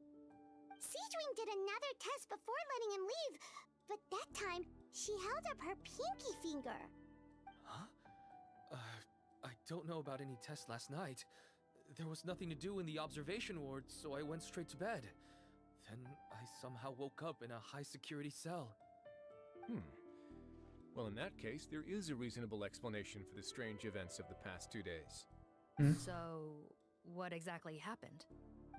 Sigewinne did another test before letting him leave, but that time, she held up her pinky finger. Huh? I don't know about any tests last night. There was nothing to do in the observation ward, so I went straight to bed. Then I somehow woke up in a high-security cell. Well, in that case, there is a reasonable explanation for the strange events of the past 2 days. So, what exactly happened?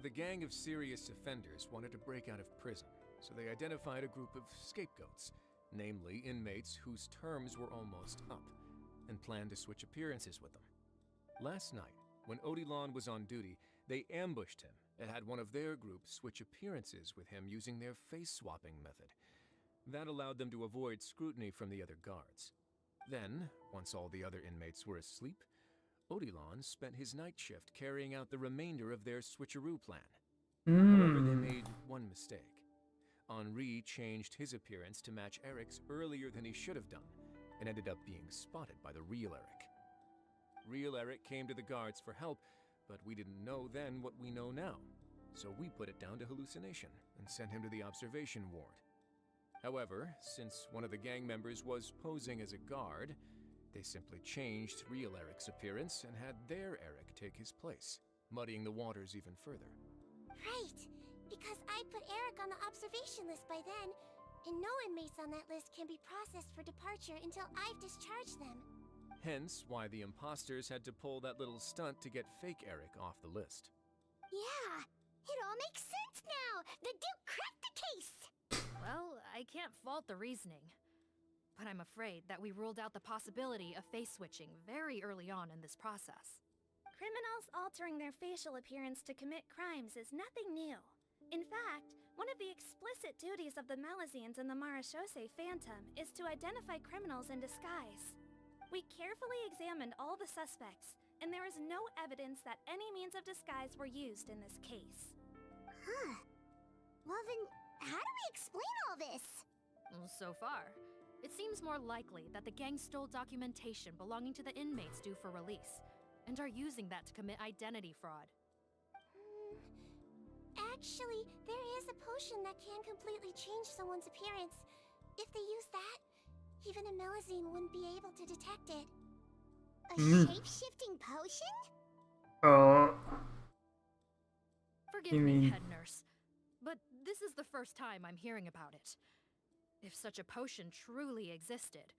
The gang of serious offenders wanted to break out of prison, so they identified a group of scapegoats, namely inmates whose terms were almost up, and planned to switch appearances with them. Last night, when Odilon was on duty, they ambushed him and had one of their group switch appearances with him using their face-swapping method. That allowed them to avoid scrutiny from the other guards. Then, once all the other inmates were asleep, Odilon spent his night shift carrying out the remainder of their switcheroo plan. However, they made one mistake. Henri changed his appearance to match Eric's earlier than he should have done, and ended up being spotted by the real Eric. Real Eric came to the guards for help, but we didn't know then what we know now, so we put it down to hallucination and sent him to the observation ward. However, since one of the gang members was posing as a guard, they simply changed real Eric's appearance and had their Eric take his place, muddying the waters even further. Right, because I put Eric on the observation list by then. and no inmates on that list can be processed for departure until I've discharged them. Hence why the imposters had to pull that little stunt to get fake Eric off the list. Yeah, it all makes sense now! The Duke cracked the case! Well, I can't fault the reasoning. But I'm afraid that we ruled out the possibility of face switching very early on in this process. Criminals altering their facial appearance to commit crimes is nothing new. In fact, one of the explicit duties of the Melusines and the Marechaussee Phantom is to identify criminals in disguise. We carefully examined all the suspects, and there is no evidence that any means of disguise were used in this case. Huh. Well then, how do we explain all this? So far, it seems more likely that the gang stole documentation belonging to the inmates due for release, and are using that to commit identity fraud. Actually, there is a potion that can completely change someone's appearance. If they use that, even a Melusine wouldn't be able to detect it. A shape-shifting potion? Forgive me, head nurse, but this is the first time I'm hearing about it. If such a potion truly existed,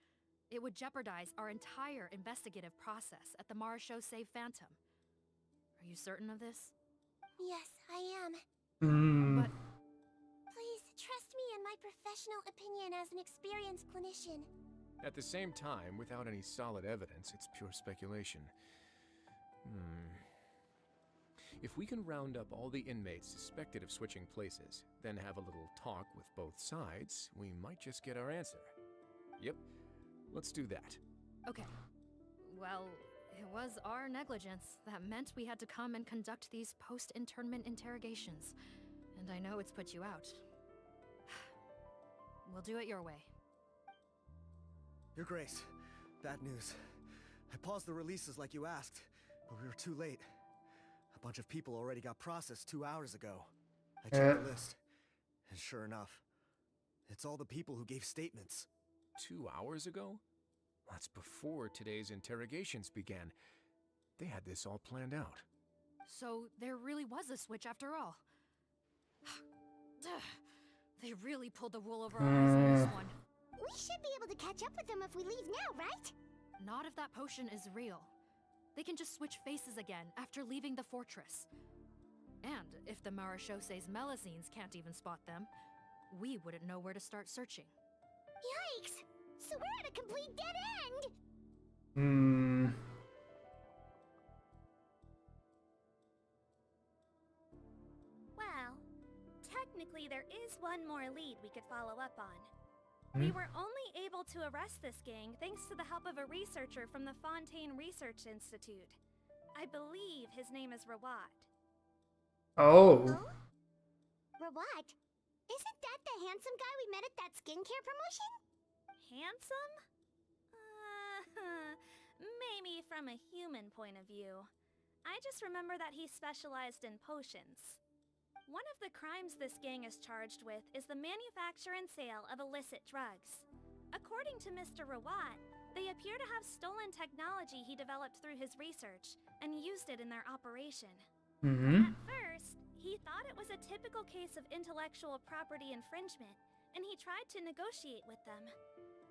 it would jeopardize our entire investigative process at the Marechaussee Phantom. Are you certain of this? Yes, I am. But please, trust me in my professional opinion as an experienced clinician. At the same time, without any solid evidence, it's pure speculation. If we can round up all the inmates suspected of switching places, then have a little talk with both sides, we might just get our answer. Yep, let's do that. okay. Well, it was our negligence that meant we had to come and conduct these post-internment interrogations. And I know it's put you out. We'll do it your way. Your Grace, bad news. I paused the releases like you asked, but we were too late. A bunch of people already got processed 2 hours ago. I checked the list, and sure enough, it's all the people who gave statements. 2 hours ago? That's before today's interrogations began. They had this all planned out. So there really was a switch after all. They really pulled the wool over our eyes on this one. We should be able to catch up with them if we leave now, right? Not if that potion is real. They can just switch faces again after leaving the fortress. And if the Marechaussee's Melusines can't even spot them, we wouldn't know where to start searching. Yikes! So we're at a complete dead end! Well, technically there is one more lead we could follow up on. We were only able to arrest this gang thanks to the help of a researcher from the Fontaine Research Institute. I believe his name is Rawat. Oh. Rawat? Isn't that the handsome guy we met at that skincare promotion? Handsome? Maybe from a human point of view. I just remember that he specialized in potions. One of the crimes this gang is charged with is the manufacture and sale of illicit drugs. According to Mr. Rawat, they appear to have stolen technology he developed through his research and used it in their operation. At first, he thought it was a typical case of intellectual property infringement, and he tried to negotiate with them.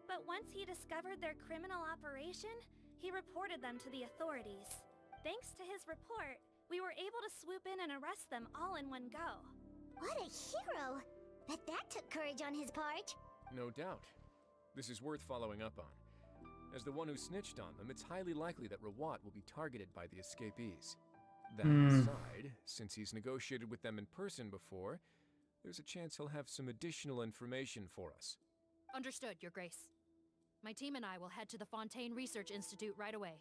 But once he discovered their criminal operation, he reported them to the authorities. Thanks to his report, we were able to swoop in and arrest them all in one go. What a hero! Bet that took courage on his part. No doubt. This is worth following up on. As the one who snitched on them, it's highly likely that Rawat will be targeted by the escapees. That aside, since he's negotiated with them in person before, there's a chance he'll have some additional information for us. Understood, Your Grace. My team and I will head to the Fontaine Research Institute right away.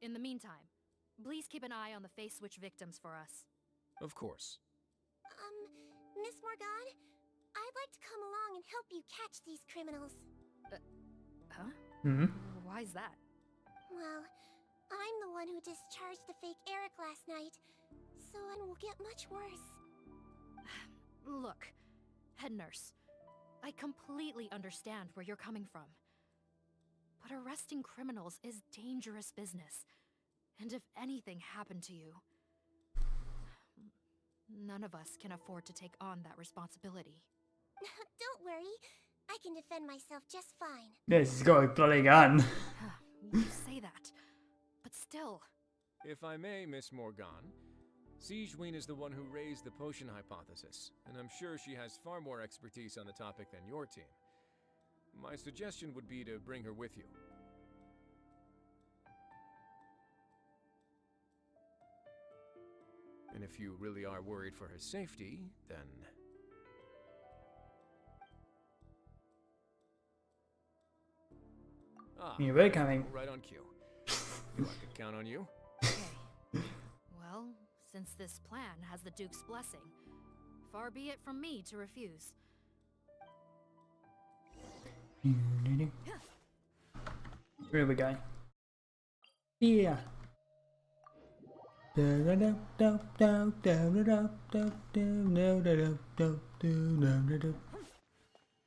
In the meantime, please keep an eye on the face switch victims for us. Of course. Miss Morgan, I'd like to come along and help you catch these criminals. Huh? Why's that? Well, I'm the one who discharged the fake Eric last night, so it will get much worse. Look, head nurse, I completely understand where you're coming from. But arresting criminals is dangerous business. And if anything happened to you, none of us can afford to take on that responsibility. Don't worry. I can defend myself just fine. Yes, he's got a bloody gun. You say that, but still. If I may, Miss Morgan, Sigewinne is the one who raised the potion hypothesis, and I'm sure she has far more expertise on the topic than your team. My suggestion would be to bring her with you. And if you really are worried for her safety, then... Ah, You're very coming. right on cue. Feel I could count on you? Well, since this plan has the Duke's blessing, far be it from me to refuse. Where are we going? Yeah.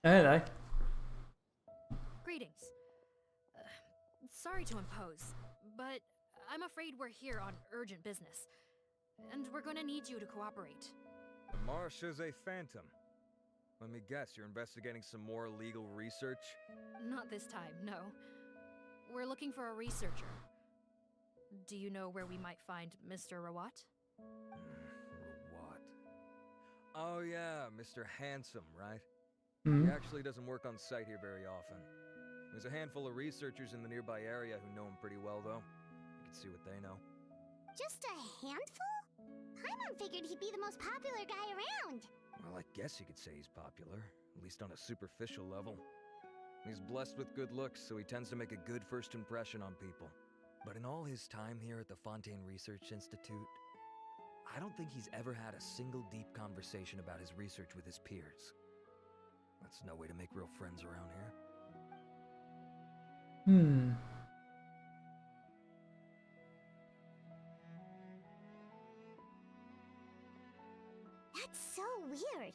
Hello. Greetings. Sorry to impose, but I'm afraid we're here on urgent business, and we're gonna need you to cooperate. The Marsh is a phantom. Let me guess, you're investigating some more legal research? Not this time, no. We're looking for a researcher. Do you know where we might find Mr. Rawat? What? Oh yeah, Mr. Handsome, right? Hmm? He actually doesn't work on site here very often. There's a handful of researchers in the nearby area who know him pretty well, though. You can see what they know. Just a handful? Paimon figured he'd be the most popular guy around. Well, I guess you could say he's popular, at least on a superficial level. He's blessed with good looks, so he tends to make a good first impression on people. But in all his time here at the Fontaine Research Institute, I don't think he's ever had a single deep conversation about his research with his peers. That's no way to make real friends around here. That's so weird.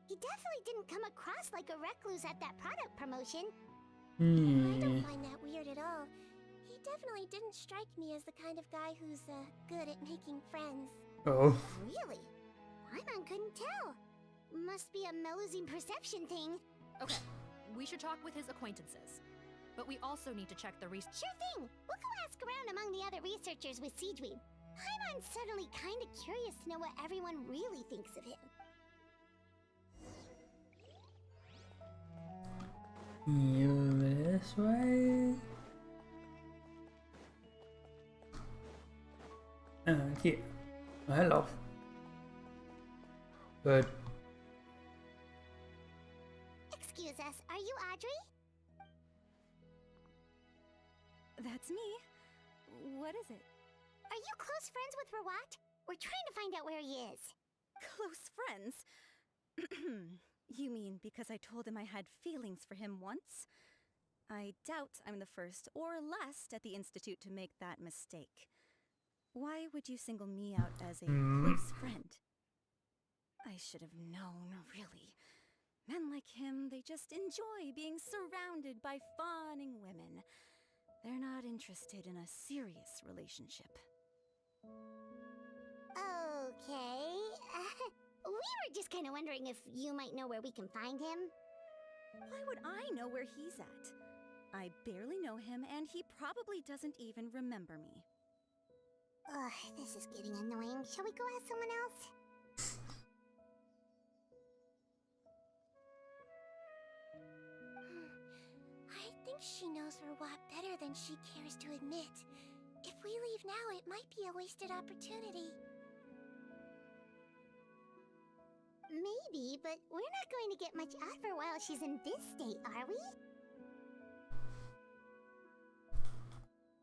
He definitely didn't come across like a recluse at that product promotion. I don't find that weird at all. He definitely didn't strike me as the kind of guy who's good at making friends. Oh. Really? Paimon couldn't tell. Must be a Melusine perception thing. Okay, we should talk with his acquaintances. But we also need to check the research. Sure thing. We'll go ask around among the other researchers with Sigewinne. Paimon's suddenly kind of curious to know what everyone really thinks of him. You this way? Here. Oh, hello. Good. Excuse us, are you Audrey? That's me. What is it? Are you close friends with Rawat? We're trying to find out where he is. Close friends? You mean because I told him I had feelings for him once? I doubt I'm the first or last at the Institute to make that mistake. Why would you single me out as a close friend? I should have known, really. Men like him, they just enjoy being surrounded by fawning women. They're not interested in a serious relationship. Okay. We were just kind of wondering if you might know where we can find him. Why would I know where he's at? I barely know him, and he probably doesn't even remember me. Ugh, this is getting annoying. Shall we go ask someone else? I think she knows Rawat better than she cares to admit. If we leave now, it might be a wasted opportunity. Maybe, but we're not going to get much out of her while she's in this state, are we?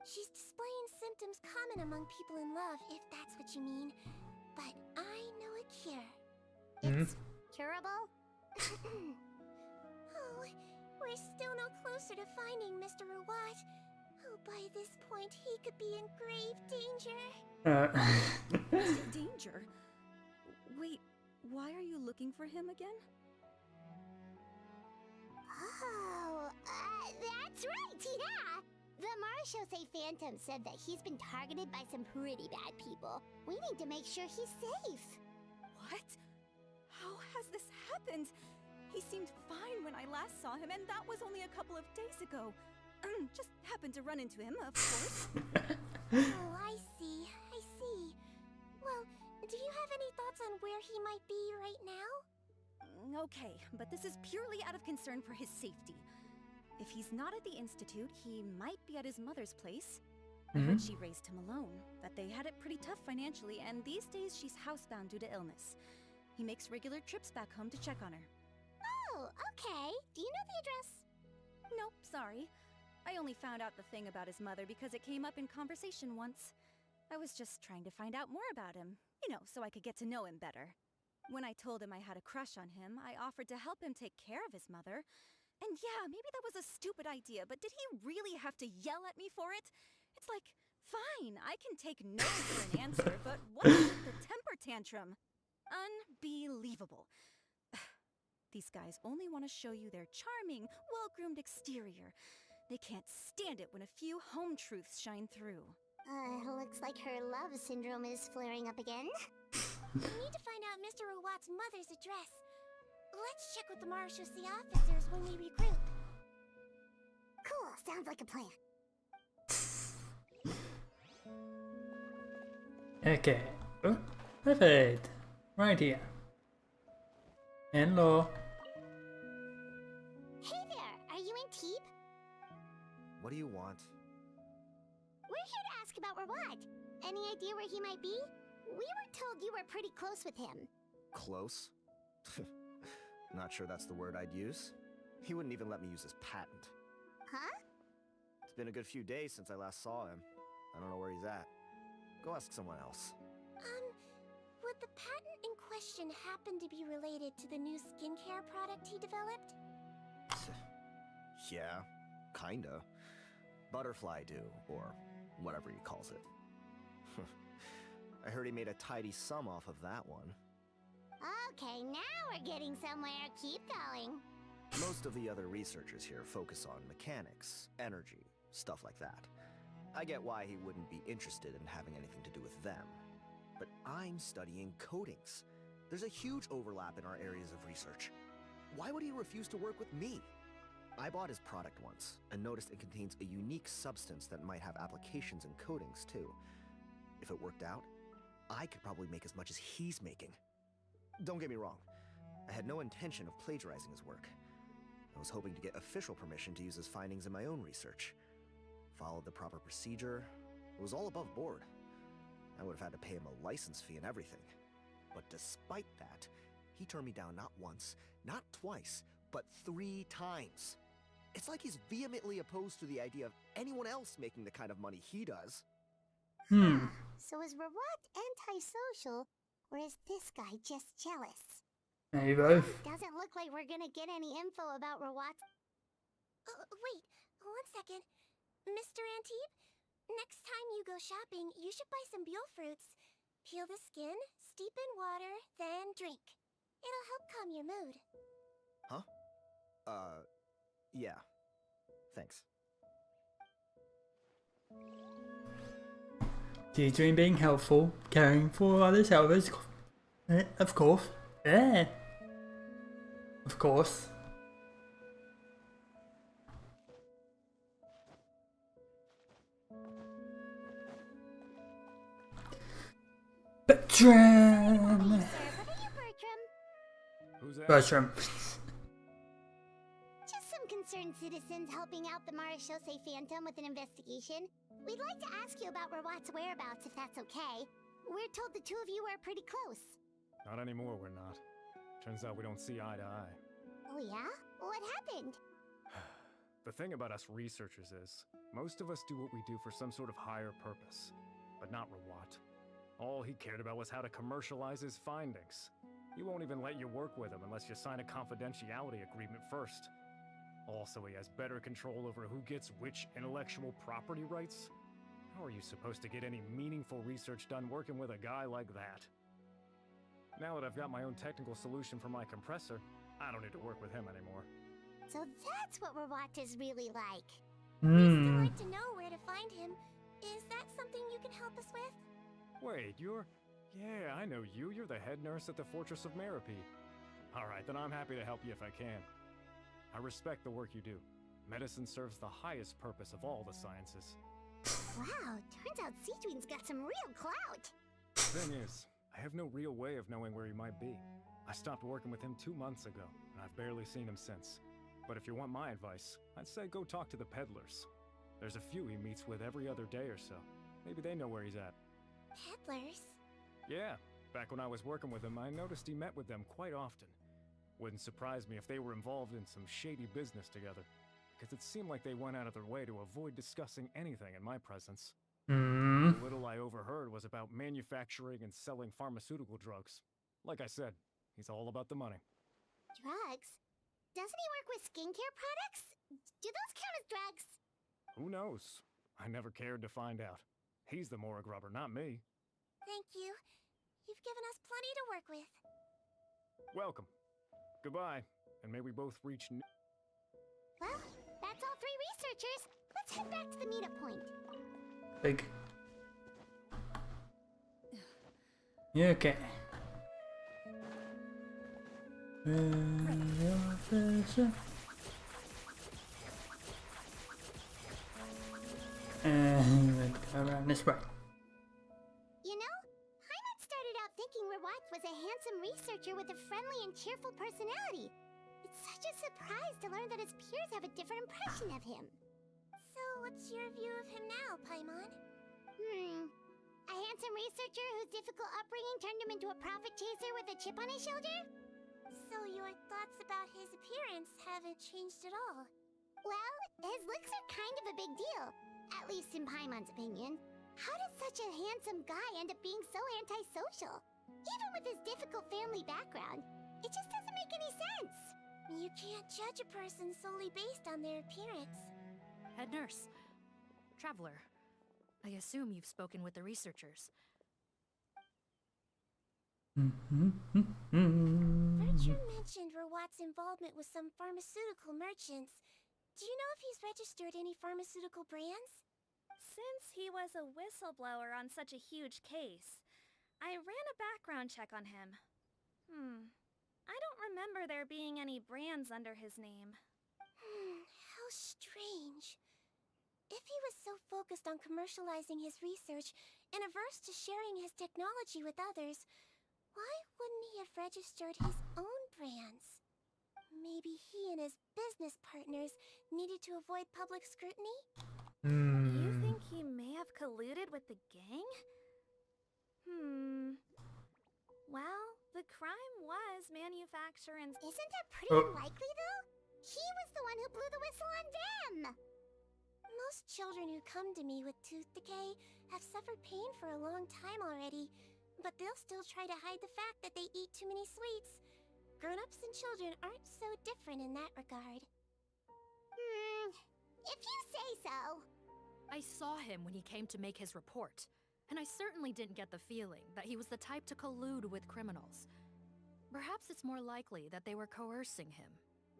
She's displaying symptoms common among people in love, if that's what you mean. But I know a cure. It's curable? Oh, we're still no closer to finding Mr. Rawat. Oh, by this point, he could be in grave danger. Danger? Wait, why are you looking for him again? Oh, that's right, yeah! The Marshose Phantom said that he's been targeted by some pretty bad people. We need to make sure he's safe. What? How has this happened? He seemed fine when I last saw him, and that was only a couple of days ago. Just happened to run into him, of course. Oh, I see. I see. Well, do you have any thoughts on where he might be right now? Okay, but this is purely out of concern for his safety. If he's not at the Institute, he might be at his mother's place. I heard she raised him alone, that they had it pretty tough financially, and these days she's housebound due to illness. He makes regular trips back home to check on her. Oh, okay. Do you know the address? Nope, sorry. I only found out the thing about his mother because it came up in conversation once. I was just trying to find out more about him, you know, so I could get to know him better. When I told him I had a crush on him, I offered to help him take care of his mother. And yeah, maybe that was a stupid idea, but did he really have to yell at me for it? It's like, fine, I can take no for an answer, but what's with the temper tantrum? Unbelievable. These guys only want to show you their charming, well-groomed exterior. They can't stand it when a few home truths shine through. Looks like her love syndrome is flaring up again. We need to find out Mr. Rawat's mother's address. Let's check with the Marechaussee officers when we regroup. Cool, sounds like a plan. Okay. Oh, perfect. Right here. Hello. Hey there, are you in Teep? What do you want? We're here to ask about Rawat. Any idea where he might be? We were told you were pretty close with him. Close? Not sure that's the word I'd use. He wouldn't even let me use his patent. Huh? It's been a good few days since I last saw him. I don't know where he's at. Go ask someone else. Would the patent in question happen to be related to the new skincare product he developed? Yeah, kinda. Butterfly dew, or whatever he calls it. I heard he made a tidy sum off of that one. Okay, now we're getting somewhere. Keep going. Most of the other researchers here focus on mechanics, energy, stuff like that. I get why he wouldn't be interested in having anything to do with them. But I'm studying coatings. There's a huge overlap in our areas of research. Why would he refuse to work with me? I bought his product once, and noticed it contains a unique substance that might have applications in coatings, too. If it worked out, I could probably make as much as he's making. Don't get me wrong, I had no intention of plagiarizing his work. I was hoping to get official permission to use his findings in my own research. Followed the proper procedure. It was all above board. I would have had to pay him a license fee and everything. But despite that, he turned me down not once, not twice, but 3 times. It's like he's vehemently opposed to the idea of anyone else making the kind of money he does. So is Rawat antisocial, or is this guy just jealous? There you go. Doesn't look like we're gonna get any info about Rawat. Wait, 1 second. Mr. Antib, next time you go shopping, you should buy some buell fruits. Peel the skin, steep in water, then drink. It'll help calm your mood. Huh? Yeah. Thanks. Teaching being helpful, caring for others, others. Of course. Yeah. Of course. Bertram! Who's that? Bertram. Just some concerned citizens helping out the Marechaussee Phantom with an investigation. We'd like to ask you about Rawat's whereabouts, if that's okay. We're told the two of you are pretty close. Not anymore, we're not. Turns out we don't see eye to eye. Oh yeah? What happened? The thing about us researchers is, most of us do what we do for some sort of higher purpose. But not Rawat. All he cared about was how to commercialize his findings. He won't even let you work with him unless you sign a confidentiality agreement first. Also, he has better control over who gets which intellectual property rights. How are you supposed to get any meaningful research done working with a guy like that? Now that I've got my own technical solution for my compressor, I don't need to work with him anymore. So that's what Rawat is really like. We'd still like to know where to find him. Is that something you can help us with? Wait, you're... Yeah, I know you. You're the head nurse at the Fortress of Meropy. Alright, then I'm happy to help you if I can. I respect the work you do. Medicine serves the highest purpose of all the sciences. Wow, turns out Sigewinne's got some real clout. Thing is, I have no real way of knowing where he might be. I stopped working with him 2 months ago, and I've barely seen him since. But if you want my advice, I'd say go talk to the peddlers. There's a few he meets with every other day or so. Maybe they know where he's at. Peddlers? Yeah, back when I was working with him, I noticed he met with them quite often. Wouldn't surprise me if they were involved in some shady business together, because it seemed like they went out of their way to avoid discussing anything in my presence. The little I overheard was about manufacturing and selling pharmaceutical drugs. Like I said, he's all about the money. Drugs? Doesn't he work with skincare products? Do those count as drugs? Who knows? I never cared to find out. He's the Morag rubber, not me. Thank you. You've given us plenty to work with. Welcome. Goodbye, and may we both reach Well, that's all 3 researchers. Let's head back to the meetup point. Big. Yeah, okay. And go around this way. You know, Paimon started out thinking Rawatz was a handsome researcher with a friendly and cheerful personality. It's such a surprise to learn that his peers have a different impression of him. So, what's your view of him now, Paimon? A handsome researcher whose difficult upbringing turned him into a profit chaser with a chip on his shoulder? So your thoughts about his appearance haven't changed at all? Well, his looks are kind of a big deal. At least in Paimon's opinion. How does such a handsome guy end up being so antisocial? Even with his difficult family background, it just doesn't make any sense. You can't judge a person solely based on their appearance. Head nurse. Traveler. I assume you've spoken with the researchers. Bertram mentioned Rawat's involvement with some pharmaceutical merchants. Do you know if he's registered any pharmaceutical brands? Since he was a whistleblower on such a huge case, I ran a background check on him. I don't remember there being any brands under his name. How strange. If he was so focused on commercializing his research and averse to sharing his technology with others, why wouldn't he have registered his own brands? Maybe he and his business partners needed to avoid public scrutiny? You think he may have colluded with the gang? Well, the crime was manufacture and... Isn't that pretty unlikely, though? He was the one who blew the whistle on them! Most children who come to me with tooth decay have suffered pain for a long time already, but they'll still try to hide the fact that they eat too many sweets. Grown-ups and children aren't so different in that regard. If you say so. I saw him when he came to make his report, and I certainly didn't get the feeling that he was the type to collude with criminals. Perhaps it's more likely that they were coercing him.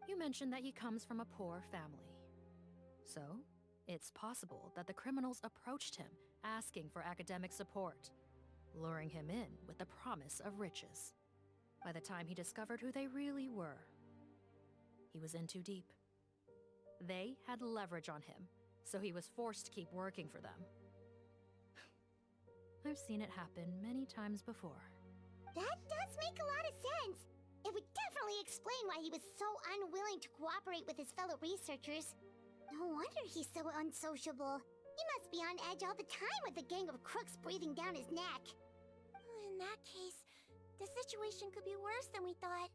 You mentioned that he comes from a poor family. So, it's possible that the criminals approached him, asking for academic support, luring him in with the promise of riches. By the time he discovered who they really were, he was in too deep. They had leverage on him, so he was forced to keep working for them. I've seen it happen many times before. That does make a lot of sense. It would definitely explain why he was so unwilling to cooperate with his fellow researchers. No wonder he's so unsociable. He must be on edge all the time with a gang of crooks breathing down his neck. In that case, the situation could be worse than we thought.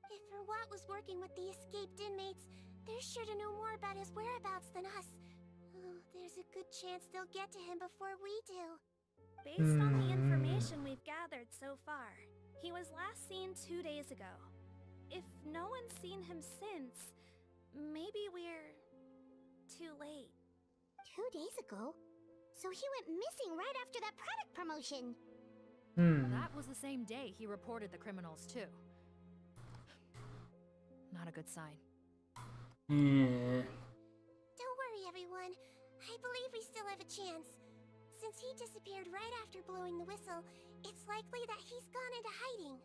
If Rawat was working with the escaped inmates, they're sure to know more about his whereabouts than us. Oh, there's a good chance they'll get to him before we do. Based on the information we've gathered so far, he was last seen 2 days ago. If no one's seen him since, maybe we're too late. 2 days ago? So he went missing right after that product promotion. That was the same day he reported the criminals too. Not a good sign. Don't worry, everyone. I believe we still have a chance. Since he disappeared right after blowing the whistle, it's likely that he's gone into hiding.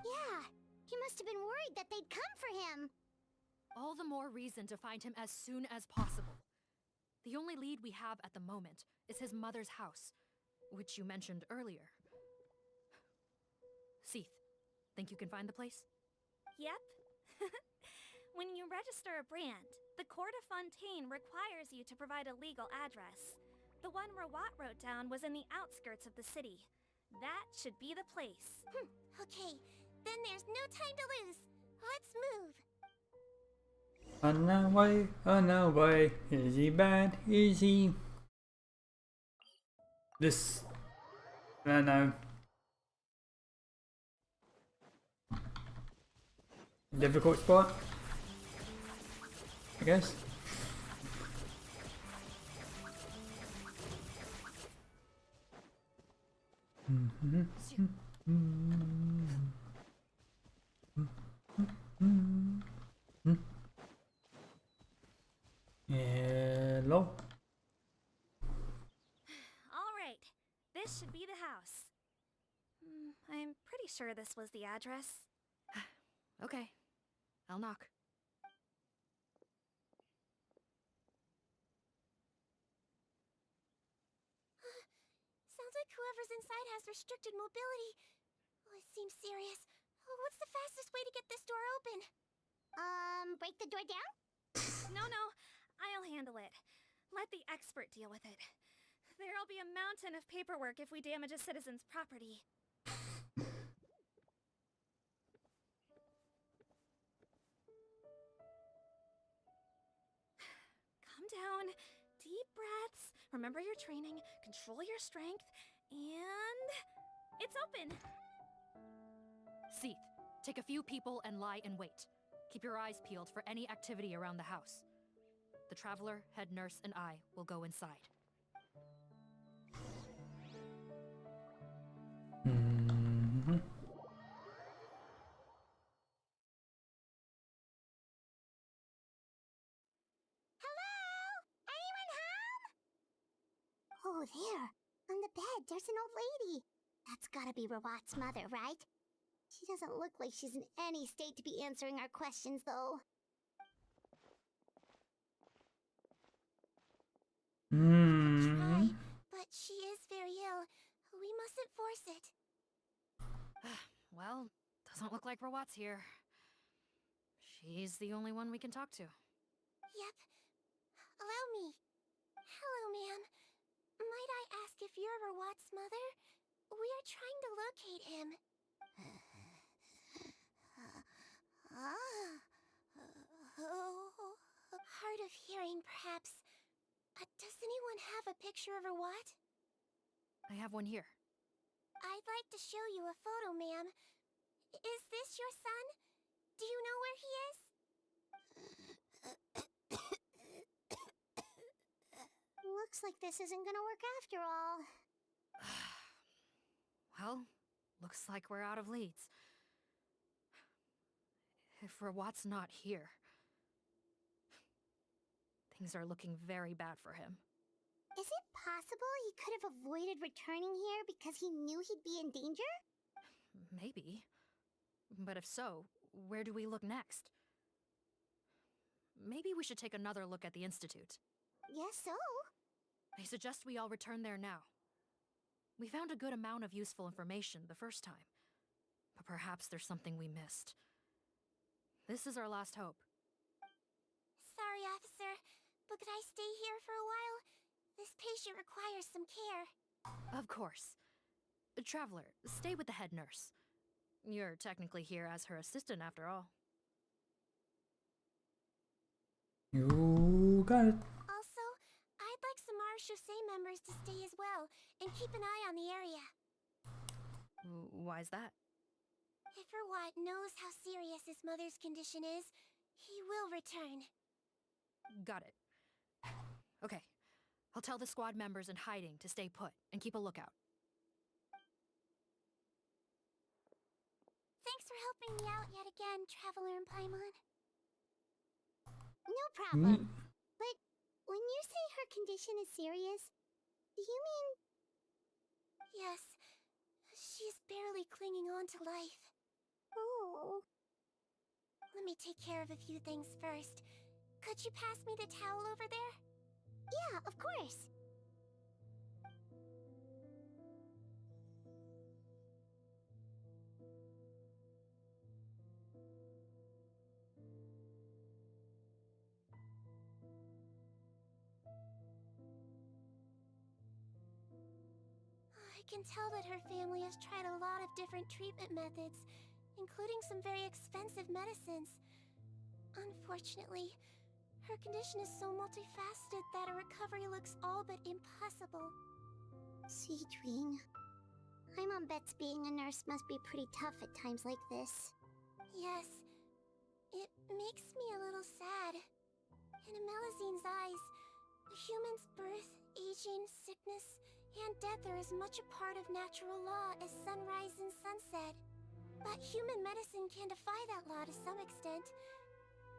Yeah, He must have been worried that they'd come for him. All the more reason to find him as soon as possible. The only lead we have at the moment is his mother's house, which you mentioned earlier. Seath, think you can find the place? Yep. When you register a brand, the Court of Fontaine requires you to provide a legal address. The one Rawat wrote down was in the outskirts of the city. That should be the place. Okay, then there's no time to lose. Let's move. On our way. Is he bad? Is he? This. I don't know. Difficult spot, I guess. Hello. All right, this should be the house. I'm pretty sure this was the address. Okay, I'll knock. Sounds like whoever's inside has restricted mobility. Oh, it seems serious. Oh, what's the fastest way to get this door open? Break the door down? No, I'll handle it. Let the expert deal with it. There'll be a mountain of paperwork if we damage a citizen's property. Calm down. Deep breaths. Remember your training. Control your strength. And... it's open! Seath, take a few people and lie in wait. Keep your eyes peeled for any activity around the house. The Traveler, head nurse, and I will go inside. Oh, there. On the bed, there's an old lady. That's gotta be Rawat's mother, right? She doesn't look like she's in any state to be answering our questions, though. Try, but she is very ill. We mustn't force it. Well, doesn't look like Rawat's here. She's the only one we can talk to. Yep. Allow me. Hello, ma'am. Might I ask if you're Rawat's mother? We are trying to locate him. Hard of hearing, perhaps. Does anyone have a picture of Rawat? I have one here. I'd like to show you a photo, ma'am. Is this your son? Do you know where he is? Looks like this isn't gonna work after all. Well, looks like we're out of leads. If Rawat's not here, things are looking very bad for him. Is it possible he could have avoided returning here because he knew he'd be in danger? Maybe. But if so, where do we look next? Maybe we should take another look at the Institute. Yes, so? I suggest we all return there now. We found a good amount of useful information the first time, but perhaps there's something we missed. This is our last hope. Sorry, officer, but could I stay here for a while? This patient requires some care. Of course. Traveler, stay with the head nurse. You're technically here as her assistant after all. You got it. Also, I'd like some Chaussee members to stay as well, and keep an eye on the area. Why's that? If Rawat knows how serious his mother's condition is, he will return. Got it. Okay. I'll tell the squad members in hiding to stay put and keep a lookout. Thanks for helping me out yet again, Traveler and Paimon. No problem. But when you say her condition is serious, do you mean... Yes. She is barely clinging on to life. Oh. Let me take care of a few things first. Could you pass me the towel over there? Yeah, of course. I can tell that her family has tried a lot of different treatment methods, including some very expensive medicines. Unfortunately, her condition is so multifaceted that a recovery looks all but impossible. Sigewinne, my mom bets being a nurse must be pretty tough at times like this. Yes, it makes me a little sad. In a Melusine's eyes, a human's birth, aging, sickness, and death are as much a part of natural law as sunrise and sunset. But human medicine can defy that law to some extent.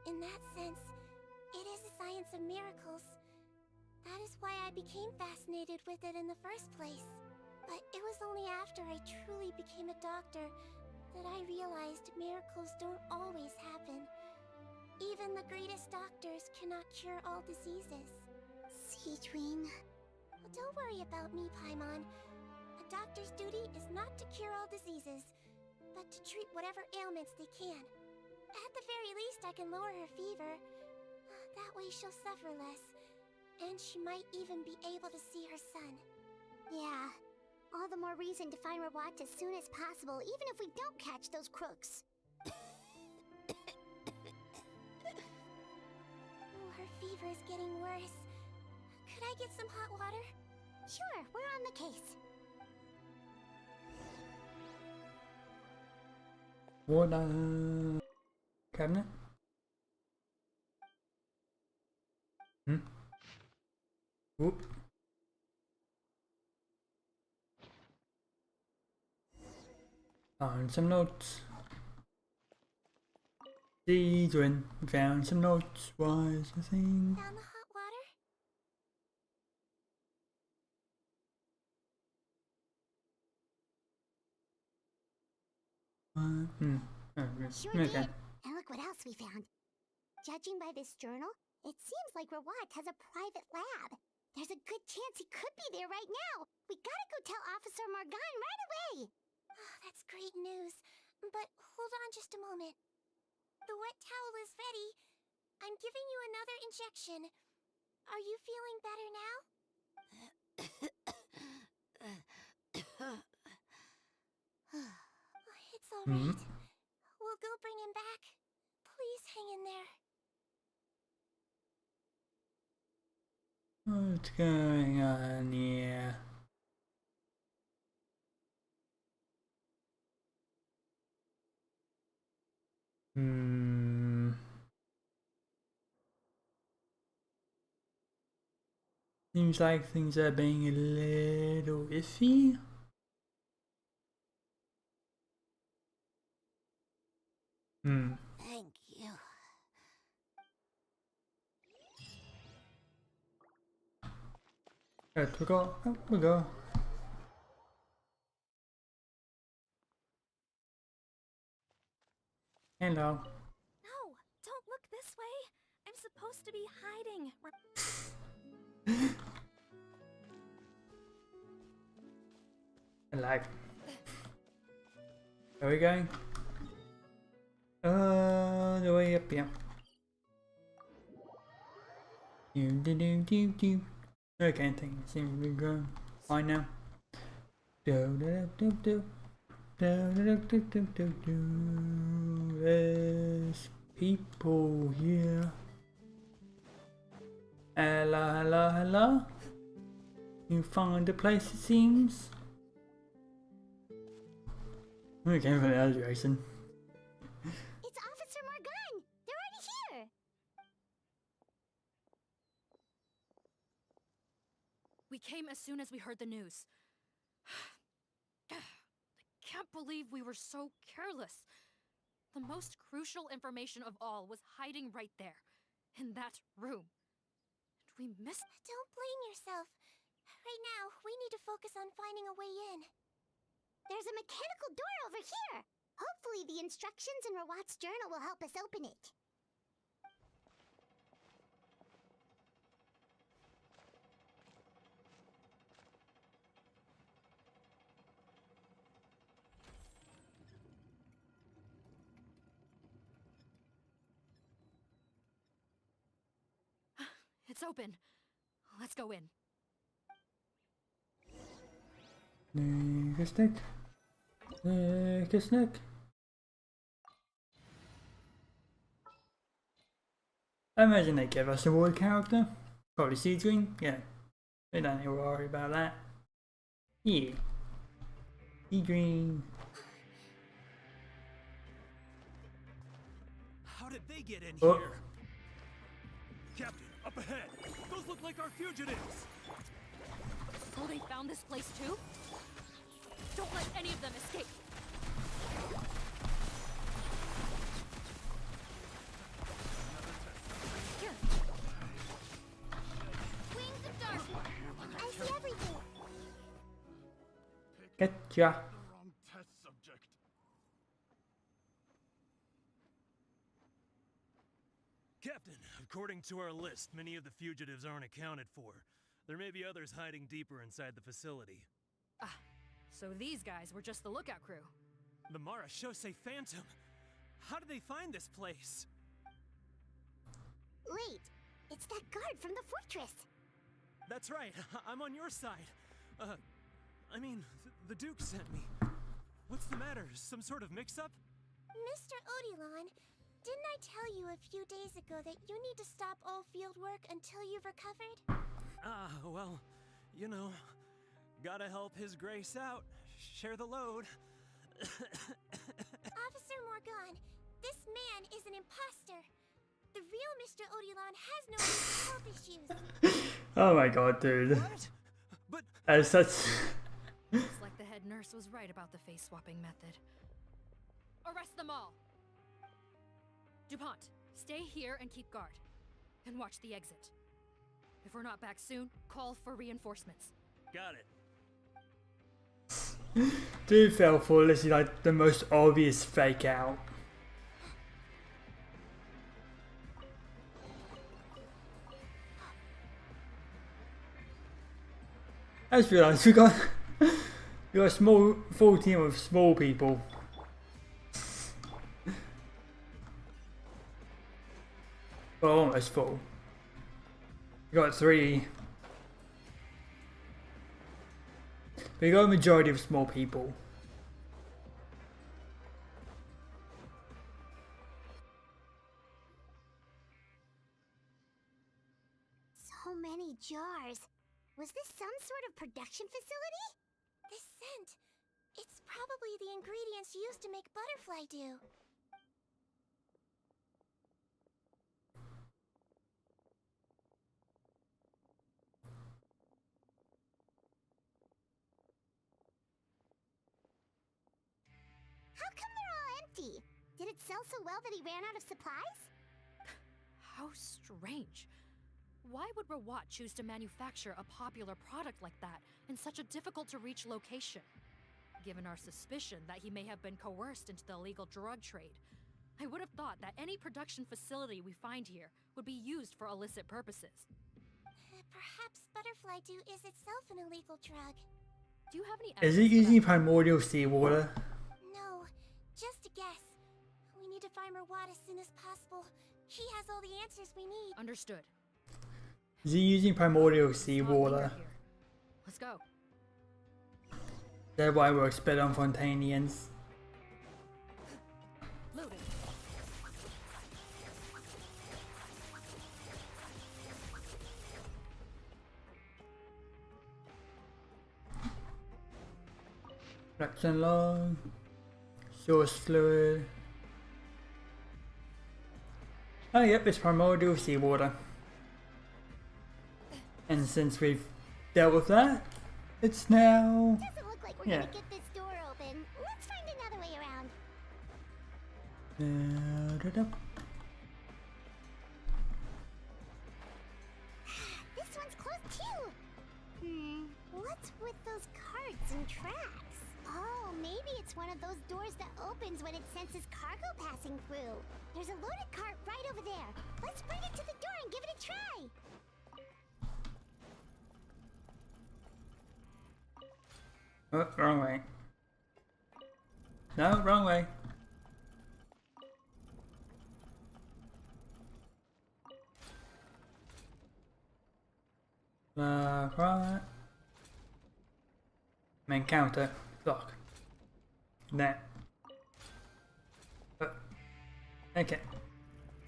In that sense, it is a science of miracles. That is why I became fascinated with it in the first place. But it was only after I truly became a doctor that I realized miracles don't always happen. Even the greatest doctors cannot cure all diseases. Sigewinne. Don't worry about me, Paimon. A doctor's duty is not to cure all diseases, but to treat whatever ailments they can. At the very least, I can lower her fever. That way she'll suffer less, and she might even be able to see her son. Yeah, all the more reason to find Rawat as soon as possible, even if we don't catch those crooks. Oh, her fever is getting worse. Could I get some hot water? Sure, we're on the case. Water cabinet. Whoop. Found some notes. Sigewinne found some notes. Was the thing? Found the hot water? Sure Okay. did. And look what else we found. Judging by this journal, it seems like Rawat has a private lab. There's a good chance he could be there right now. We gotta go tell Officer Morgan right away. Oh, that's great news. But hold on just a moment. The wet towel is ready. I'm giving you another injection. Are you feeling better now? It's all right. We'll go bring him back. Please hang in there. What's going on here? Seems like things are being a little iffy. Thank you. Up we go. Up we go. Hello. No, don't look this way. I'm supposed to be hiding. Alive. Where are we going? The way up here. Okay, I think it seems to be going fine now. There's people here. Hello, hello, hello. You found the place, it seems. We came from the other direction. It's Officer Morgan! They're already here! We came as soon as we heard the news. I can't believe we were so careless. The most crucial information of all was hiding right there, in that room. And we missed... Don't blame yourself. Right now, we need to focus on finding a way in. There's a mechanical door over here! Hopefully the instructions in Rawat's journal will help us open it. It's open. Let's go in. Snick. Snick. I imagine they give us a reward character. Probably Sigewinne. Yeah. We don't need to worry about that. Yeah. Sigewinne. How did they get in Oh. here? Captain, up ahead! Those look like our fugitives! So they found this place too? Don't let any of them escape! Here! Wings of Dark! I see everything! Getcha. Captain, according to our list, many of the fugitives aren't accounted for. There may be others hiding deeper inside the facility. Ah, so these guys were just the lookout crew. The Marashose Phantom! How did they find this place? Wait, it's that guard from the fortress. That's right, I'm on your side. I mean, the Duke sent me. What's the matter? Some sort of mix-up? Mr. Odilon, didn't I tell you a few days ago that you need to stop all field work until you've recovered? Well, you know, gotta help His Grace out. Share the load. Officer Morgan, this man is an imposter. The real Mr. Odilon has no health issues. Oh my god, dude. What? But As such. Looks like the head nurse was right about the face swapping method. Arrest them all! DuPont, stay here and keep guard. And watch the exit. If we're not back soon, call for reinforcements. got it. Dude fell for this is like the most obvious fake out. I just realised we got a full team of small people. Well, almost full. We got 3. We got a majority of small people. So many jars. Was this some sort of production facility? This scent, it's probably the ingredients used to make butterfly dew. How come they're all empty? Did it sell so well that he ran out of supplies? How strange. Why would Rawat choose to manufacture a popular product like that in such a difficult-to-reach location? Given our suspicion that he may have been coerced into the illegal drug trade, I would have thought that any production facility we find here would be used for illicit purposes. Perhaps butterfly dew is itself an illegal drug. Do you have any Is it using primordial seawater? No, just a guess. We need to find Rawat as soon as possible. He has all the answers we need. Understood. Is he using primordial seawater? Let's go. That's why we're expert on Fontanians. Loaded. Fraction log. Source fluid. Oh yep, it's primordial seawater. And since we've dealt with that, it's now... Doesn't look like we're gonna get this door open. Let's find another way around. This one's closed too. What's with those carts and tracks? Oh, maybe it's one of those doors that opens when it senses cargo passing through. There's a loaded cart right over there. Let's bring it to the door and give it a try. Oh, wrong way. No, wrong way. Right. Main counter. Lock. There. Okay.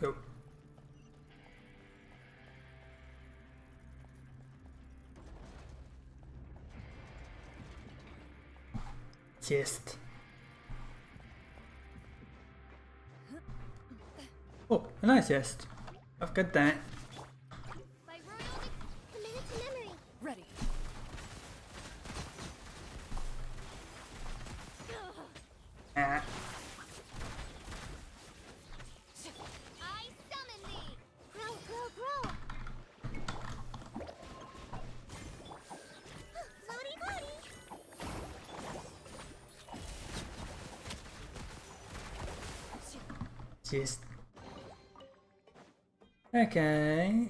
Go. Chest. Oh, a nice chest. I've got that. Committed to memory. Ready. Ah. I summon thee. Grow, grow, grow. Floaty, floaty. Chest. Okay.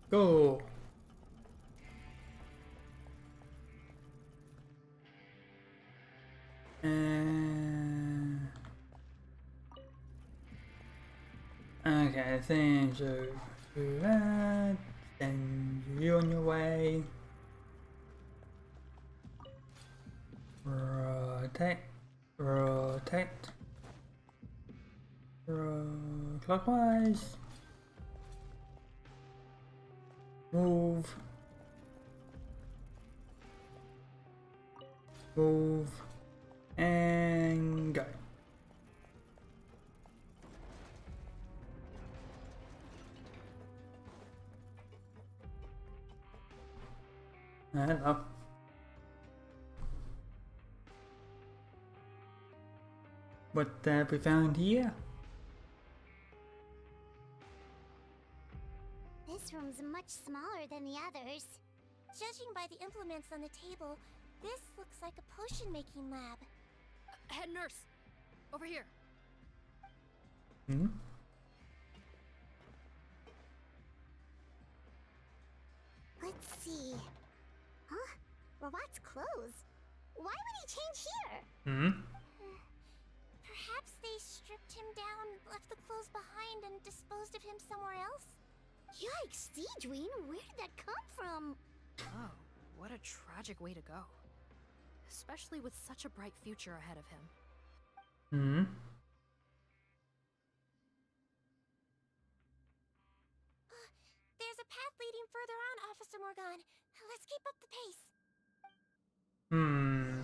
Go. Okay, things are that. Then you on your way. Rotate, rotate, clockwise, move, move, and go. Hello. What have we found here? This room's much smaller than the others. Judging by the implements on the table, this looks like a potion-making lab. Head nurse, over here. Hmm? Let's see. Huh? Robot's clothes. Why would he change here? Hmm? Perhaps they stripped him down, left the clothes behind, and disposed of him somewhere else? Yikes, Sigewinne, where did that come from? Oh, what a tragic way to go. Especially with such a bright future ahead of him. Hmm? There's a path leading further on, Officer Morgan. Let's keep up the pace. Hmm.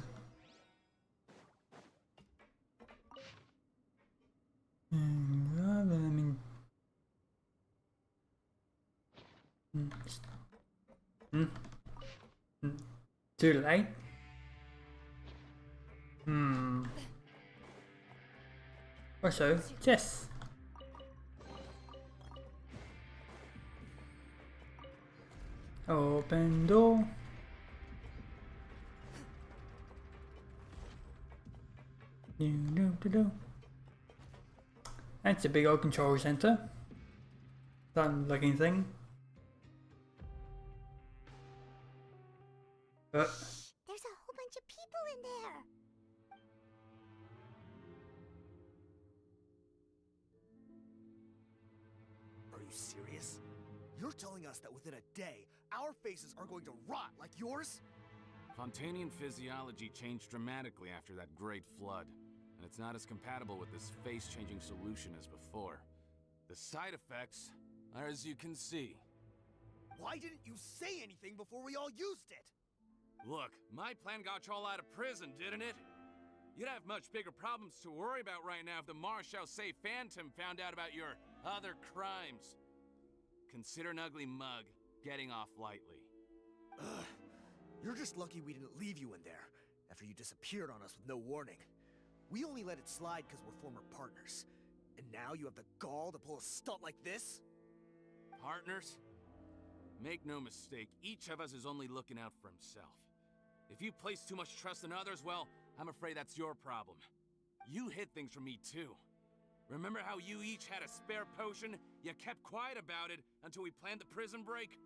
I mean... Too late? Also, yes. Open door. That's a big old control center. Fun looking thing. There's a whole bunch of people in there. Are you serious? You're telling us that within a day, our faces are going to rot like yours? Fontanian physiology changed dramatically after that great flood, and it's not as compatible with this face-changing solution as before. The side effects are as you can see. Why didn't you say anything before we all used it? Look, my plan got you all out of prison, didn't it? You'd have much bigger problems to worry about right now if the Marshal Say Phantom found out about your other crimes. Consider an ugly mug getting off lightly. Ugh. You're just lucky we didn't leave you in there after you disappeared on us with no warning. We only let it slide because we're former partners. And now you have the gall to pull a stunt like this? Partners? Make no mistake, each of us is only looking out for himself. If you place too much trust in others, well, I'm afraid that's your problem. You hid things from me too. Remember how you each had a spare potion? You kept quiet about it until we planned the prison break?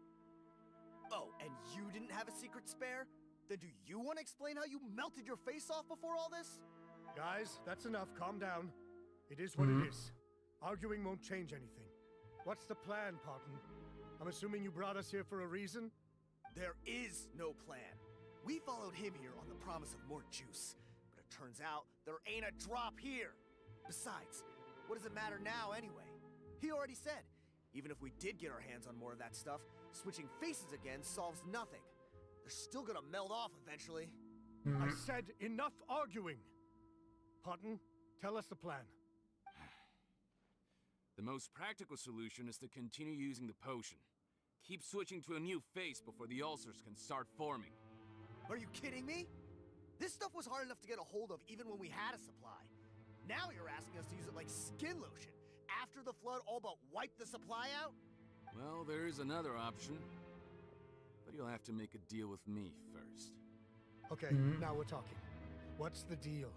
Oh, and you didn't have a secret spare? Then do you want to explain how you melted your face off before all this? Guys, that's enough. Calm down. It is what it is. Arguing won't change anything. What's the plan, Parton? I'm assuming you brought us here for a reason? There is no plan. We followed him here on the promise of more juice. But it turns out there ain't a drop here. Besides, what does it matter now anyway? He already said, even if we did get our hands on more of that stuff, switching faces again solves nothing. They're still gonna melt off eventually. I said enough arguing! Parton, tell us the plan. The most practical solution is to continue using the potion. Keep switching to a new face before the ulcers can start forming. Are you kidding me? This stuff was hard enough to get a hold of even when we had a supply. Now you're asking us to use it like skin lotion, after the flood all but wiped the supply out? Well, there is another option. But you'll have to make a deal with me first. Okay, now we're talking. What's the deal?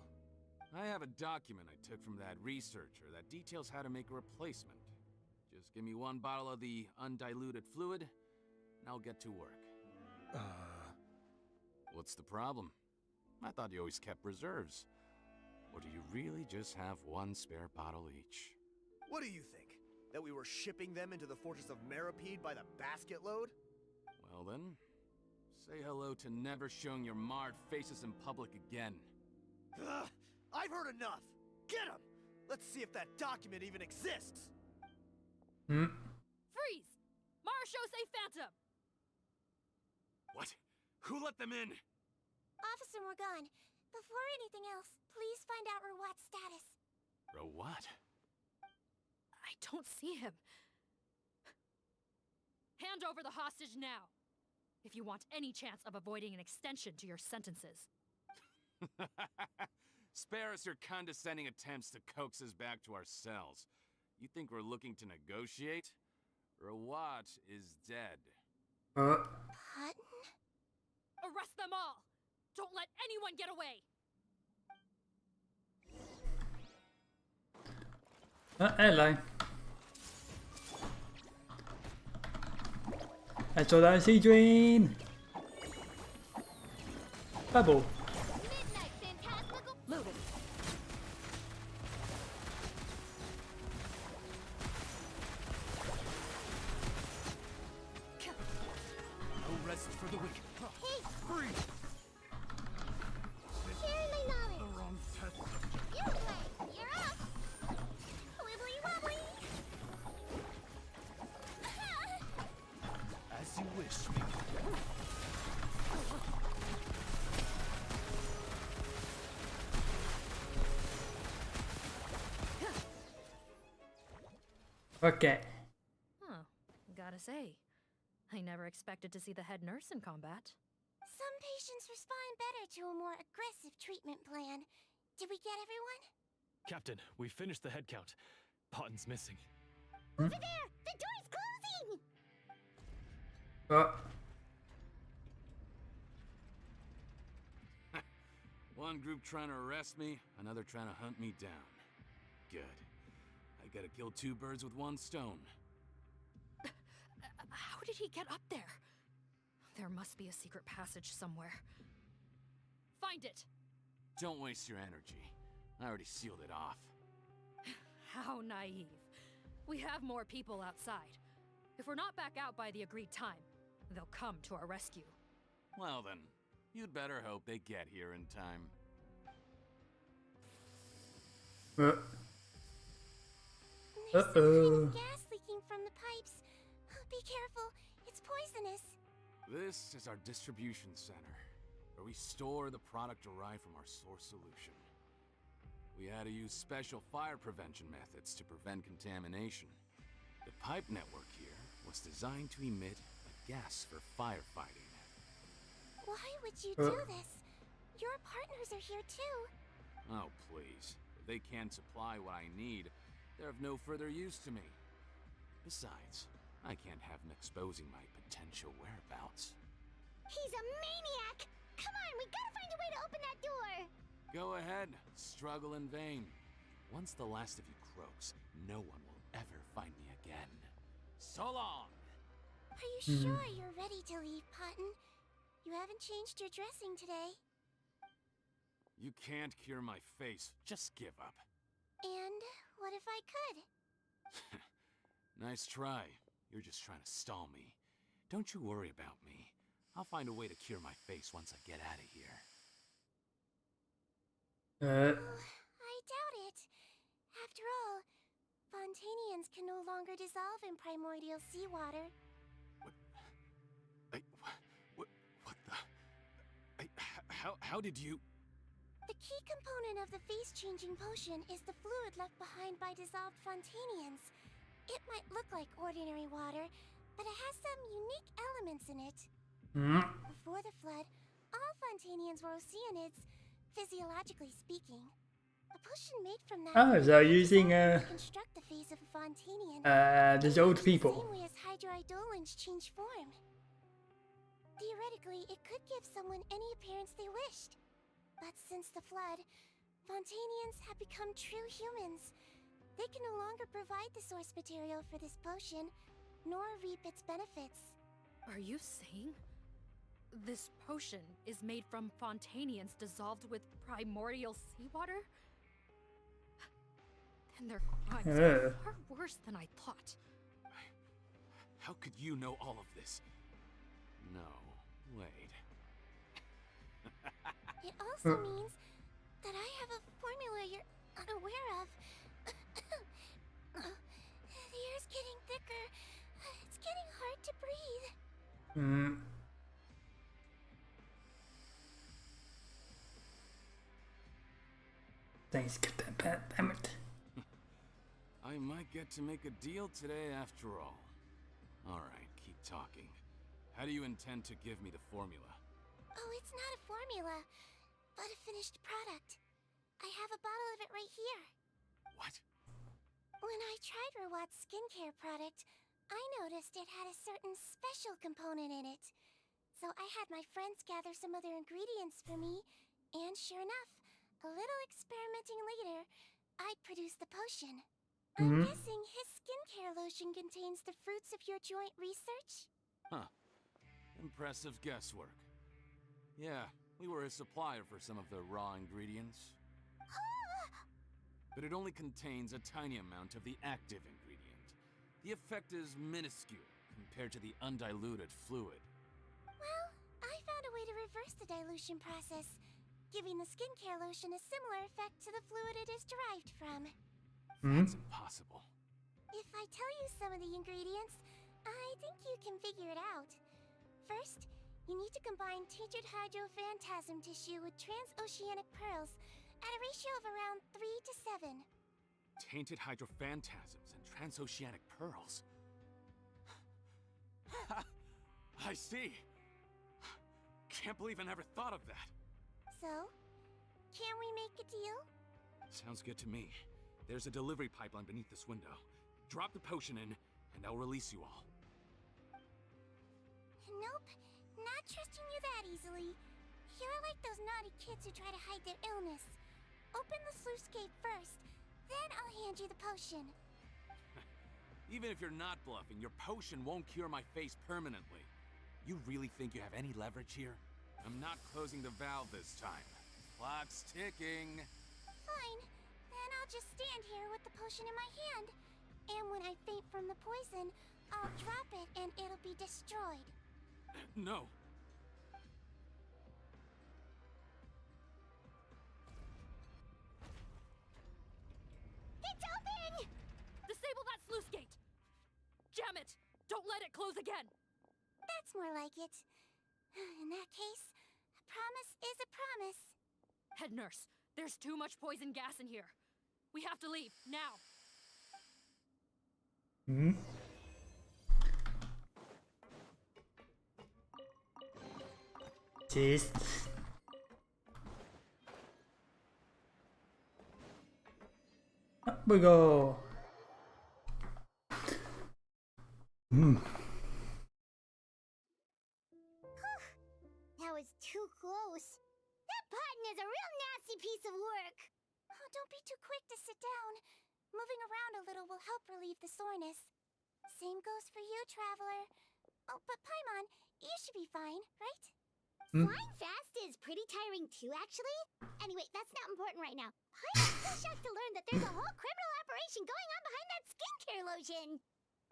I have a document I took from that researcher that details how to make a replacement. Just give me one bottle of the undiluted fluid, and I'll get to work. What's the problem? I thought you always kept reserves. Or do you really just have one spare bottle each? What do you think? That we were shipping them into the fortress of Meropide by the basket load? Well then, say hello to never showing your marred faces in public again. Ugh, I've heard enough! Get him! Let's see if that document even exists! Freeze! Marshall say Phantom! What? Who let them in? Officer Morgan, before anything else, please find out Rawat's status. Rawat? I don't see him. Hand over the hostage now, if you want any chance of avoiding an extension to your sentences. Spare us your condescending attempts to coax us back to our cells. You think we're looking to negotiate? Rawat is dead. Hutton? Arrest them all! Don't let anyone get away! Hello. That's all I see, Sigewinne. Bubble. Midnight Phantasmical Loaded. No rest for the wicked. Hey! Free! Sharing my knowledge! The wrong test. You play! You're up! Wibbly wobbly! As you wish, me. Okay. Huh. Gotta say, I never expected to see the head nurse in combat. Some patients respond better to a more aggressive treatment plan. Did we get everyone? Captain, we finished the head count. Potten's missing. Over there! The door's closing! One group trying to arrest me, another trying to hunt me down. Good. I gotta kill two birds with one stone. How did he get up there? There must be a secret passage somewhere. Find it! Don't waste your energy. I already sealed it off. How naive. We have more people outside. If we're not back out by the agreed time, they'll come to our rescue. Well then, you'd better hope they get here in time. There's some kind of gas leaking from the pipes. Be careful, it's poisonous. This is our distribution center, where we store the product derived from our source solution. We had to use special fire prevention methods to prevent contamination. The pipe network here was designed to emit a gas for firefighting. Why would you do this? Your partners are here too. Oh, please. If they can't supply what I need, they're of no further use to me. Besides, I can't have him exposing my potential whereabouts. He's a maniac! Come on, we gotta find a way to open that door! Go ahead, struggle in vain. Once the last of you croaks, no one will ever find me again. So long! Are you sure you're ready to leave, Cotton? You haven't changed your dressing today. You can't cure my face, just give up. And what if I could? Nice try. You're just trying to stall me. Don't you worry about me. I'll find a way to cure my face once I get out of here. I doubt it. After all, Fontanians can no longer dissolve in primordial seawater. How did you... The key component of the face-changing potion is the fluid left behind by dissolved Fontanians. It might look like ordinary water, but it has some unique elements in it. Before the flood, all Fontanians were Oceanids, physiologically speaking. A potion made from that they're using construct the face of a Fontanian. these old people. Same way as hydroidolins change form. Theoretically, it could give someone any appearance they wished. But since the flood, Fontanians have become true humans. They can no longer provide the source material for this potion, nor reap its benefits. Are you saying this potion is made from Fontanians dissolved with primordial seawater? Then their crimes are far worse than I thought. How could you know all of this? No, wait. It also means that I have a formula you're unaware of. The air's getting thicker. It's getting hard to breathe. Thanks, get that bad, damn it. I might get to make a deal today after all. Alright, keep talking. How do you intend to give me the formula? Oh, it's not a formula, but a finished product. I have a bottle of it right here. What? When I tried Rawat's skincare product, I noticed it had a certain special component in it. So I had my friends gather some other ingredients for me, and sure enough, a little experimenting later, I'd produced the potion. I'm guessing his skincare lotion contains the fruits of your joint research? Huh. Impressive guesswork. Yeah, we were a supplier for some of the raw ingredients. But it only contains a tiny amount of the active ingredient. The effect is minuscule compared to the undiluted fluid. Well, I found a way to reverse the dilution process, giving the skincare lotion a similar effect to the fluid it is derived from. That's impossible. If I tell you some of the ingredients, I think you can figure it out. First, you need to combine tainted hydrophantasm tissue with transoceanic pearls at a ratio of around 3 to 7. Tainted hydrophantasms and transoceanic pearls. I see. Can't believe I never thought of that. So, can we make a deal? Sounds good to me. There's a delivery pipeline beneath this window. Drop the potion in, and I'll release you all. Nope, not trusting you that easily. You're like those naughty kids who try to hide their illness. Open the sluice gate first, then I'll hand you the potion. Even if you're not bluffing, your potion won't cure my face permanently. You really think you have any leverage here? I'm not closing the valve this time. Clock's ticking. Fine, then I'll just stand here with the potion in my hand. And when I faint from the poison, I'll drop it and it'll be destroyed. No. It's open! Disable that sluice gate! Jam it! Don't let it close again! That's more like it. In that case, a promise is a promise. Head nurse, there's too much poison gas in here. We have to leave, now! Jeez. Up we go. Hmm. That was too close. That button is a real nasty piece of work. Oh, don't be too quick to sit down. Moving around a little will help relieve the soreness. Same goes for you, Traveler. Oh, but Paimon, you should be fine, right? Flying fast is pretty tiring too, actually. Anyway, that's not important right now. Paimon's still shocked to learn that there's a whole criminal operation going on behind that skincare lotion.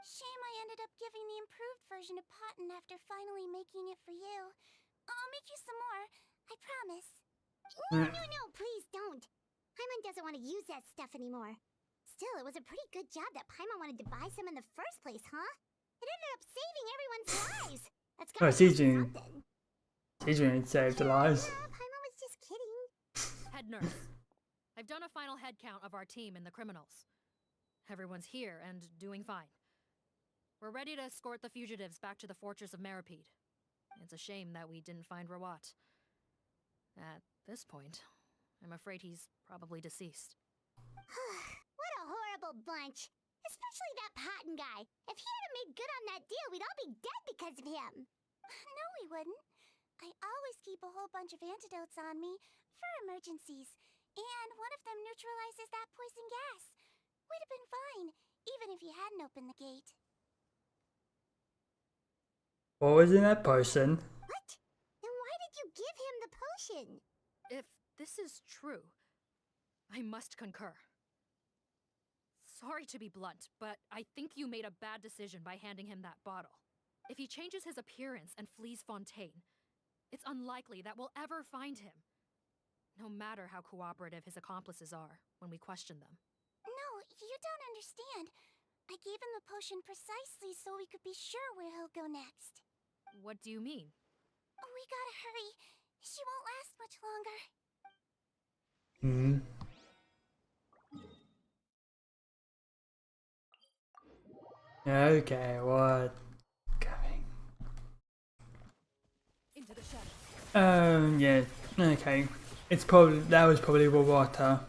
Shame I ended up giving the improved version to Potten after finally making it for you. I'll make you some more, I promise. No, please don't. Paimon doesn't want to use that stuff anymore. Still, it was a pretty good job that Paimon wanted to buy some in the first place, huh? It ended up saving everyone's lives. That's Oh, gotta be Sigewinne. something. Sigewinne saved the lives. Paimon was just kidding. Head nurse. I've done a final head count of our team and the criminals. Everyone's here and doing fine. We're ready to escort the fugitives back to the fortress of Meropide. It's a shame that we didn't find Rawat. At this point, I'm afraid he's probably deceased. What a horrible bunch. Especially that Potten guy. If he hadn't made good on that deal, we'd all be dead because of him. No, we wouldn't. I always keep a whole bunch of antidotes on me for emergencies, and one of them neutralizes that poison gas. We'd have been fine, even if you hadn't opened the gate. What was in that potion? What? Then why did you give him the potion? If this is true, I must concur. Sorry to be blunt, but I think you made a bad decision by handing him that bottle. If he changes his appearance and flees Fontaine, it's unlikely that we'll ever find him. No matter how cooperative his accomplices are when we question them. No, you don't understand. I gave him the potion precisely so we could be sure where he'll go next. What do you mean? We gotta hurry. She won't last much longer. Okay, what? Going. Into the shadows. Yeah, okay. It's probably, that was probably water.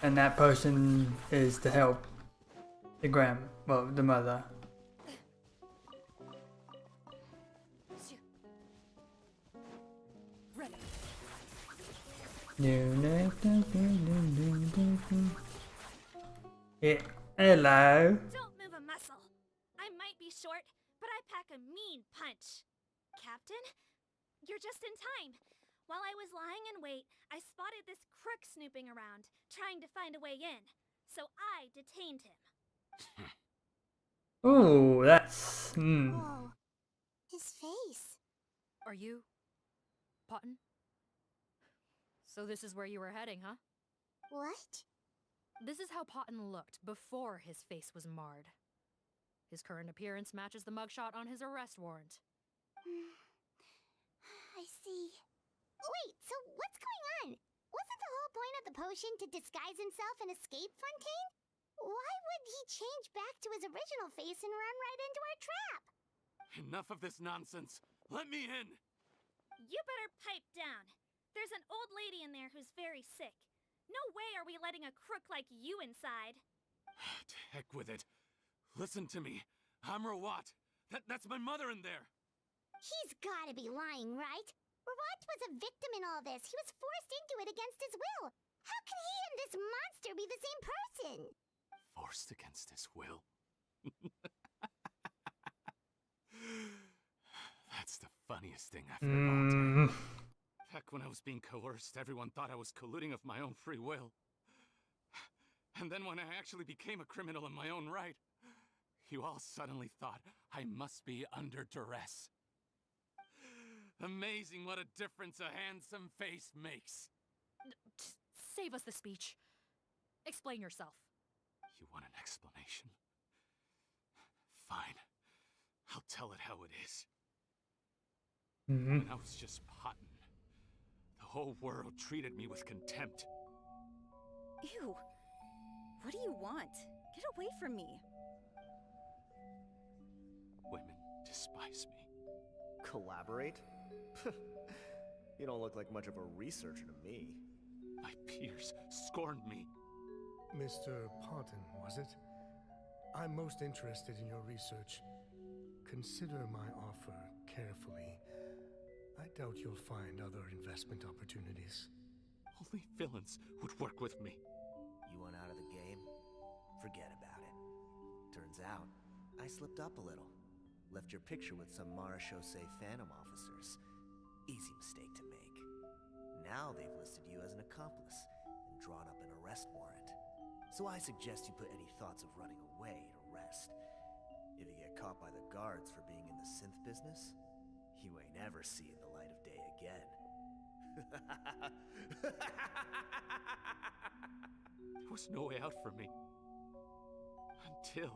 And that person is to help the the mother. Yeah, hello. Don't move a muscle. I might be short, but I pack a mean punch. Captain, you're just in time. While I was lying in wait, I spotted this crook snooping around, trying to find a way in. So I detained him. Oh, that's Whoa. His face. Are you Potten? So this is where you were heading, huh? What? This is how Potten looked before his face was marred. His current appearance matches the mugshot on his arrest warrant. I see. Wait, so what's going on? Wasn't the whole point of the potion to disguise himself and escape Fontaine? Why would he change back to his original face and run right into our trap? Enough of this nonsense. Let me in. You better pipe down. There's an old lady in there who's very sick. No way are we letting a crook like you inside. To heck with it. Listen to me. I'm Rawat. That's my mother in there. He's gotta be lying, right? Rawat was a victim in all this. He was forced into it against his will. How can he and this monster be the same person? Forced against his will? That's the funniest thing I've heard all day. Heck, when I was being coerced, everyone thought I was colluding of my own free will. And then when I actually became a criminal in my own right, you all suddenly thought I must be under duress. Amazing what a difference a handsome face makes. Save us the speech. Explain yourself. You want an explanation? Fine. I'll tell it how it is. When I was just Potten, the whole world treated me with contempt. Ew. What do you want? Get away from me. Women despise me. Collaborate? You don't look like much of a researcher to me. My peers scorned me. Mr. Potten, was it? I'm most interested in your research. Consider my offer carefully. I doubt you'll find other investment opportunities. Only villains would work with me. You want out of the game? Forget about it. Turns out, I slipped up a little. Left your picture with some Marechaussee Phantom officers. Easy mistake to make. Now they've listed you as an accomplice and drawn up an arrest warrant. So I suggest you put any thoughts of running away to rest. If you get caught by the guards for being in the synth business, you ain't ever seeing the light of day again. There was no way out for me. Until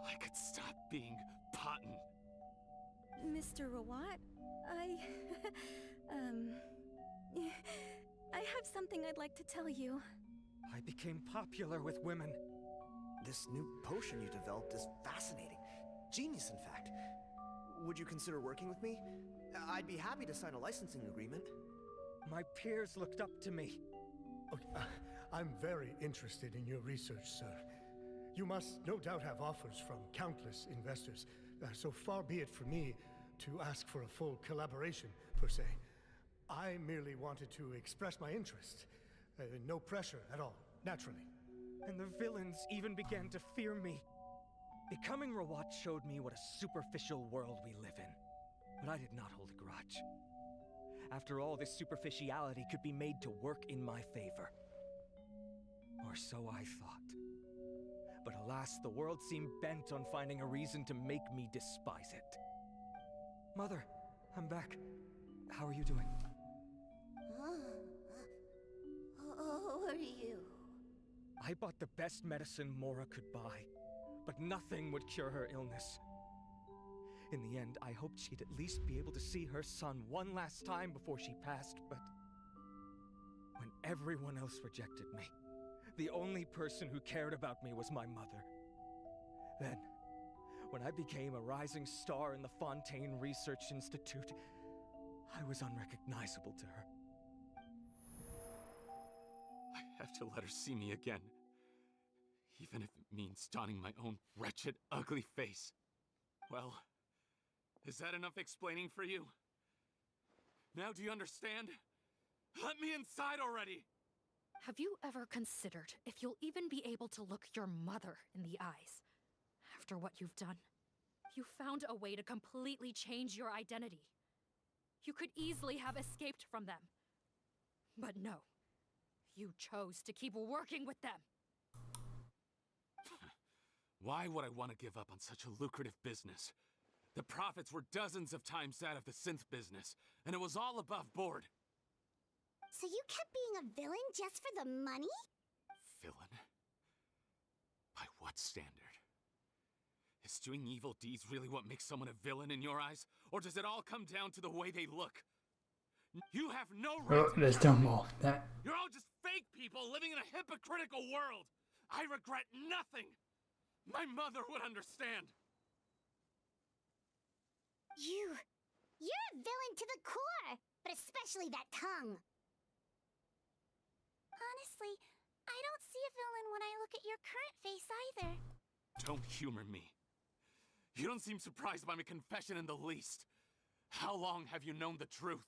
I could stop being Potton. Mr. Rawat, I have something I'd like to tell you. I became popular with women. This new potion you developed is fascinating. Genius, in fact. Would you consider working with me? I'd be happy to sign a licensing agreement. My peers looked up to me. Okay, I'm very interested in your research, sir. You must no doubt have offers from countless investors. So far be it for me to ask for a full collaboration, per se. I merely wanted to express my interest. No pressure at all, naturally. And the villains even began to fear me. Becoming Rawat showed me what a superficial world we live in. But I did not hold a grudge. After all, this superficiality could be made to work in my favor. Or so I thought. But alas, the world seemed bent on finding a reason to make me despise it. Mother, I'm back. How are you doing? Who are you? I bought the best medicine Mora could buy, but nothing would cure her illness. In the end, I hoped she'd at least be able to see her son one last time before she passed, but when everyone else rejected me, the only person who cared about me was my mother. Then, when I became a rising star in the Fontaine Research Institute, I was unrecognizable to her. I have to let her see me again. Even if it means donning my own wretched, ugly face. Well, is that enough explaining for you? Now do you understand? Let me inside already! Have you ever considered if you'll even be able to look your mother in the eyes after what you've done? You found a way to completely change your identity. You could easily have escaped from them. But no, you chose to keep working with them. Why would I want to give up on such a lucrative business? The profits were dozens of times that of the synth business, and it was all above board. So you kept being a villain just for the money? Villain? By what standard? Is doing evil deeds really what makes someone a villain in your eyes? Or does it all come down to the way they look? You have no right to there's still more. That. You're all just fake people living in a hypocritical world. I regret nothing. My mother would understand. You're a villain to the core, but especially that tongue. Honestly, I don't see a villain when I look at your current face either. Don't humor me. You don't seem surprised by my confession in the least. How long have you known the truth?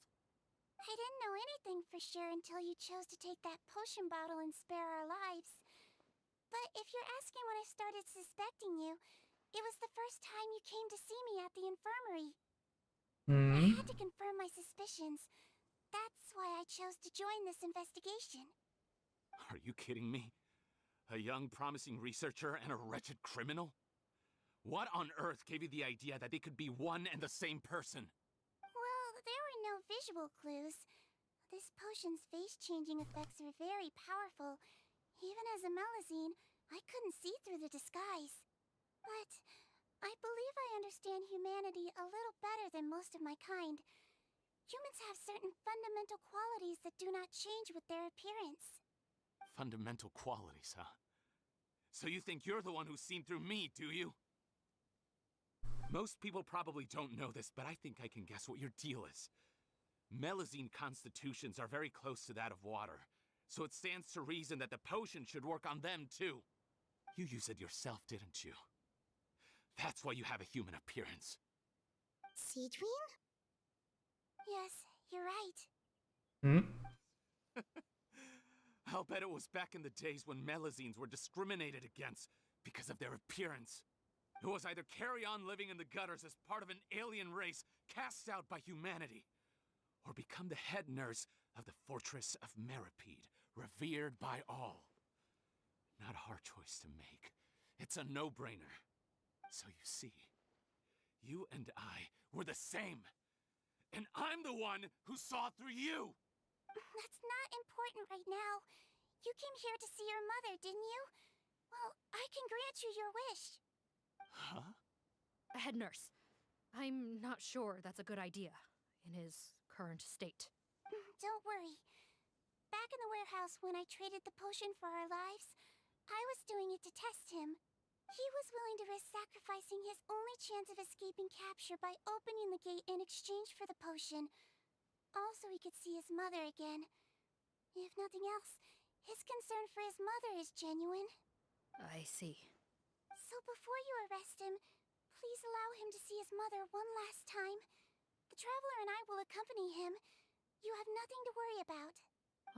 I didn't know anything for sure until you chose to take that potion bottle and spare our lives. But if you're asking when I started suspecting you, it was the first time you came to see me at the infirmary. I had to confirm my suspicions. That's why I chose to join this investigation. Are you kidding me? A young, promising researcher and a wretched criminal? What on earth gave you the idea that they could be one and the same person? Well, there were no visual clues. This potion's face-changing effects are very powerful. Even as a Melusine, I couldn't see through the disguise. But I believe I understand humanity a little better than most of my kind. Humans have certain fundamental qualities that do not change with their appearance. Fundamental qualities, huh? So you think you're the one who's seen through me, do you? Most people probably don't know this, but I think I can guess what your deal is. Melusine constitutions are very close to that of water, so it stands to reason that the potion should work on them too. You used it yourself, didn't you? That's why you have a human appearance. Sigewinne? Yes, you're right. Hmm? I'll bet it was back in the days when Melusines were discriminated against because of their appearance. It was either carry on living in the gutters as part of an alien race cast out by humanity, or become the head nurse of the fortress of Meripede, revered by all. Not a hard choice to make. It's a no-brainer. So you see, you and I were the same. And I'm the one who saw through you! That's not important right now. You came here to see your mother, didn't you? Well, I can grant you your wish. Huh? Head nurse, I'm not sure that's a good idea in his current state. Don't worry. Back in the warehouse when I traded the potion for our lives, I was doing it to test him. He was willing to risk sacrificing his only chance of escaping capture by opening the gate in exchange for the potion. Also, he could see his mother again. If nothing else, his concern for his mother is genuine. I see. So before you arrest him, please allow him to see his mother one last time. The Traveler and I will accompany him. You have nothing to worry about.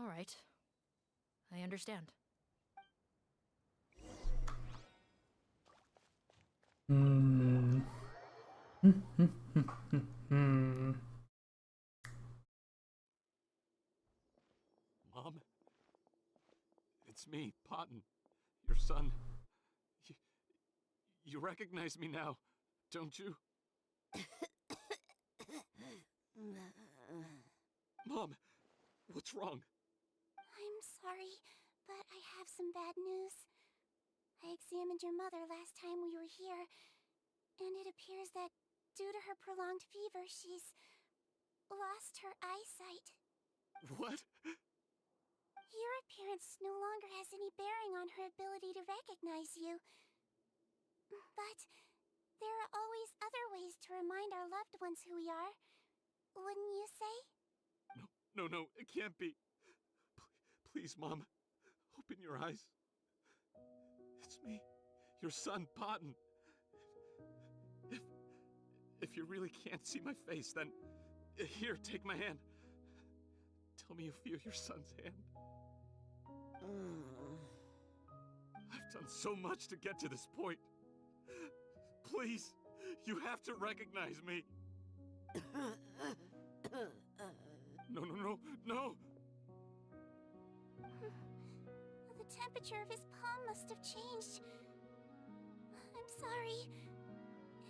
All right. I understand. Hmm. Mom? It's me, Potton, your son. You recognize me now, don't you? Mom, what's wrong? I'm sorry, but I have some bad news. I examined your mother last time we were here, and it appears that due to her prolonged fever, she's lost her eyesight. What? Your appearance no longer has any bearing on her ability to recognize you. But there are always other ways to remind our loved ones who we are. Wouldn't you say? No, it can't be. Please, Mom, open your eyes. It's me, your son, Potton. If you really can't see my face, then here, take my hand. Tell me you feel your son's hand. I've done so much to get to this point. Please, you have to recognize me. No. The temperature of his palm must have changed. I'm sorry.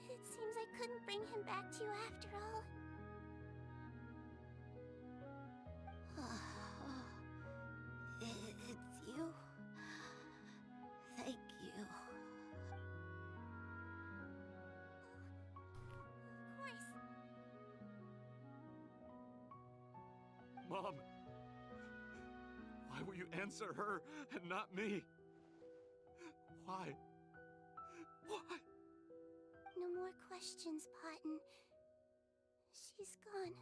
It seems I couldn't bring him back to you after all. It's you. Thank you. Of course. Mom, why will you answer her and not me? Why? No more questions, Potton. She's gone.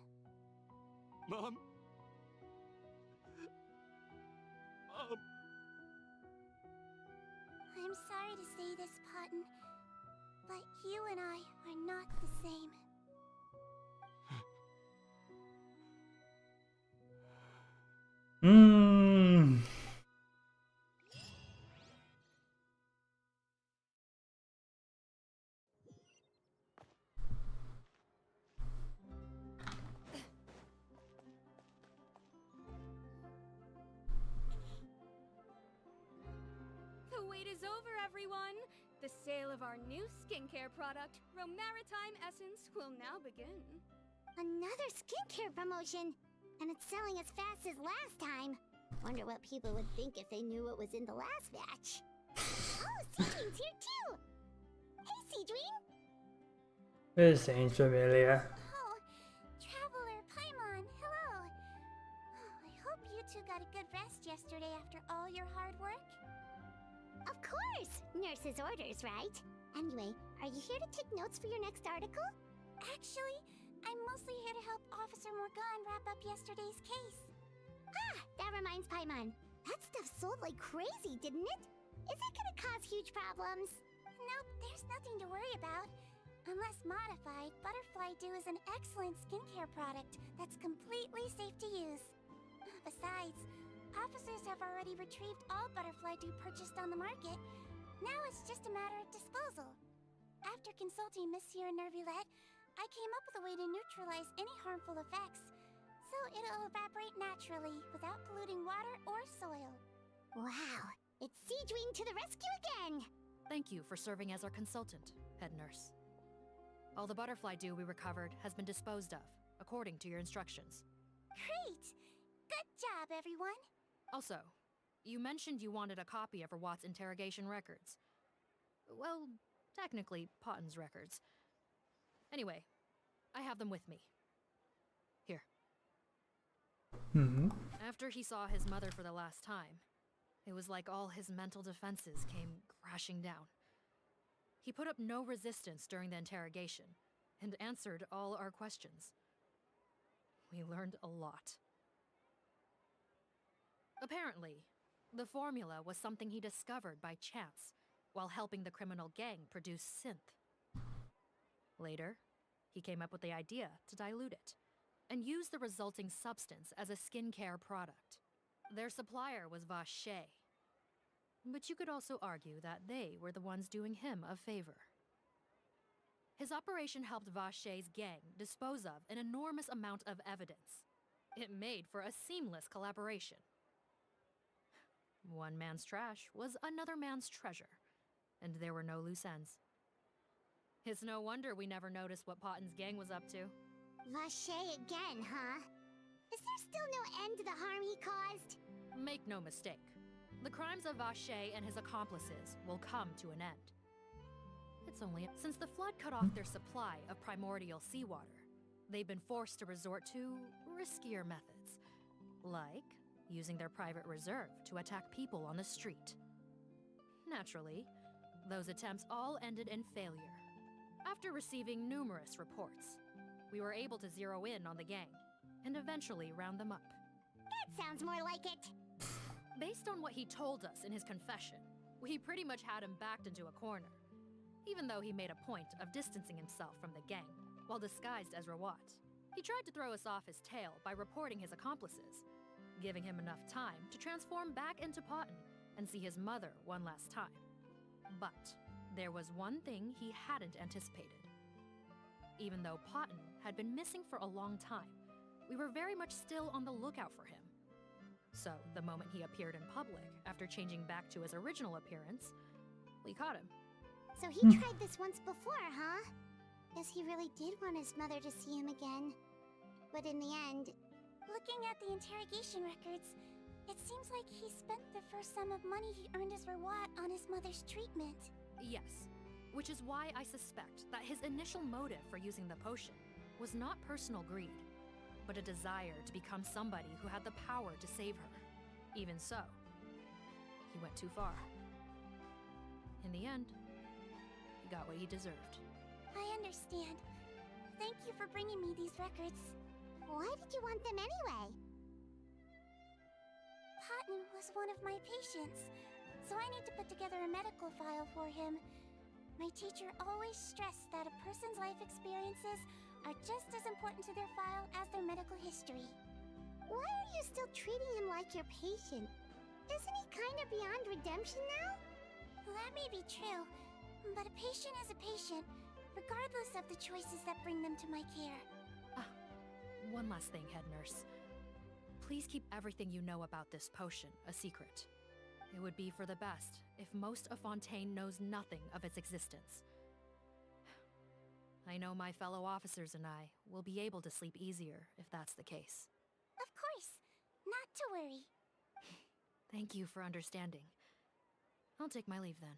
Mom? I'm sorry to say this, Potton, but you and I are not the same. The wait is over, everyone! The sale of our new skincare product, Romaritime Essence, will now begin. Another skincare promotion! And it's selling as fast as last time. Wonder what people would think if they knew what was in the last batch. Oh, Sigewinne's here too! Hey, Sigewinne! This seems familiar. Oh, Traveler Paimon, hello! I hope you two got a good rest yesterday after all your hard work. Of course! Nurse's orders, right? Anyway, are you here to take notes for your next article? Actually, I'm mostly here to help Officer Morgan wrap up yesterday's case. Ah, that reminds Paimon. That stuff sold like crazy, didn't it? Is it gonna cause huge problems? Nope, there's nothing to worry about. Unless modified, Butterfly Dew is an excellent skincare product that's completely safe to use. Besides, officers have already retrieved all Butterfly Dew purchased on the market. Now it's just a matter of disposal. After consulting Monsieur Nervulette, I came up with a way to neutralize any harmful effects, so it'll evaporate naturally without polluting water or soil. Wow, it's Sigewinne to the rescue again! Thank you for serving as our consultant, head nurse. All the Butterfly Dew we recovered has been disposed of, according to your instructions. Great! Good job, everyone! Also, you mentioned you wanted a copy of Rawat's interrogation records. Well, technically, Potten's records. Anyway, I have them with me. Here. Mm-hmm. After he saw his mother for the last time, it was like all his mental defenses came crashing down. He put up no resistance during the interrogation and answered all our questions. We learned a lot. Apparently, the formula was something he discovered by chance while helping the criminal gang produce synth. Later, he came up with the idea to dilute it and use the resulting substance as a skincare product. Their supplier was Vache. But you could also argue that they were the ones doing him a favor. His operation helped Vache's gang dispose of an enormous amount of evidence. It made for a seamless collaboration. One man's trash was another man's treasure, and there were no loose ends. It's no wonder we never noticed what Potten's gang was up to. Vache again, huh? Is there still no end to the harm he caused? Make no mistake. The crimes of Vache and his accomplices will come to an end. It's only since the flood cut off their supply of primordial seawater, they've been forced to resort to riskier methods, like using their private reserve to attack people on the street. Naturally, those attempts all ended in failure. After receiving numerous reports, we were able to zero in on the gang and eventually round them up. That sounds more like it. Based on what he told us in his confession, we pretty much had him backed into a corner, even though he made a point of distancing himself from the gang while disguised as Rawat. He tried to throw us off his tail by reporting his accomplices, giving him enough time to transform back into Potten and see his mother one last time. But there was one thing he hadn't anticipated. Even though Potten had been missing for a long time, we were very much still on the lookout for him. So, the moment he appeared in public, after changing back to his original appearance, we caught him. So he tried this once before, huh? Guess he really did want his mother to see him again. But in the end... Looking at the interrogation records, it seems like he spent the first sum of money he earned as Rawat on his mother's treatment. Yes, which is why I suspect that his initial motive for using the potion was not personal greed, but a desire to become somebody who had the power to save her. Even so, he went too far. In the end, he got what he deserved. I understand. Thank you for bringing me these records. Why did you want them anyway? Potten was one of my patients, so I need to put together a medical file for him. My teacher always stressed that a person's life experiences are just as important to their file as their medical history. Why are you still treating him like your patient? Isn't he kind of beyond redemption now? That may be true, but a patient is a patient, regardless of the choices that bring them to my care. One last thing, head nurse. Please keep everything you know about this potion a secret. It would be for the best if most of Fontaine knows nothing of its existence. I know my fellow officers and I will be able to sleep easier if that's the case. Of course. Not to worry. Thank you for understanding. I'll take my leave then.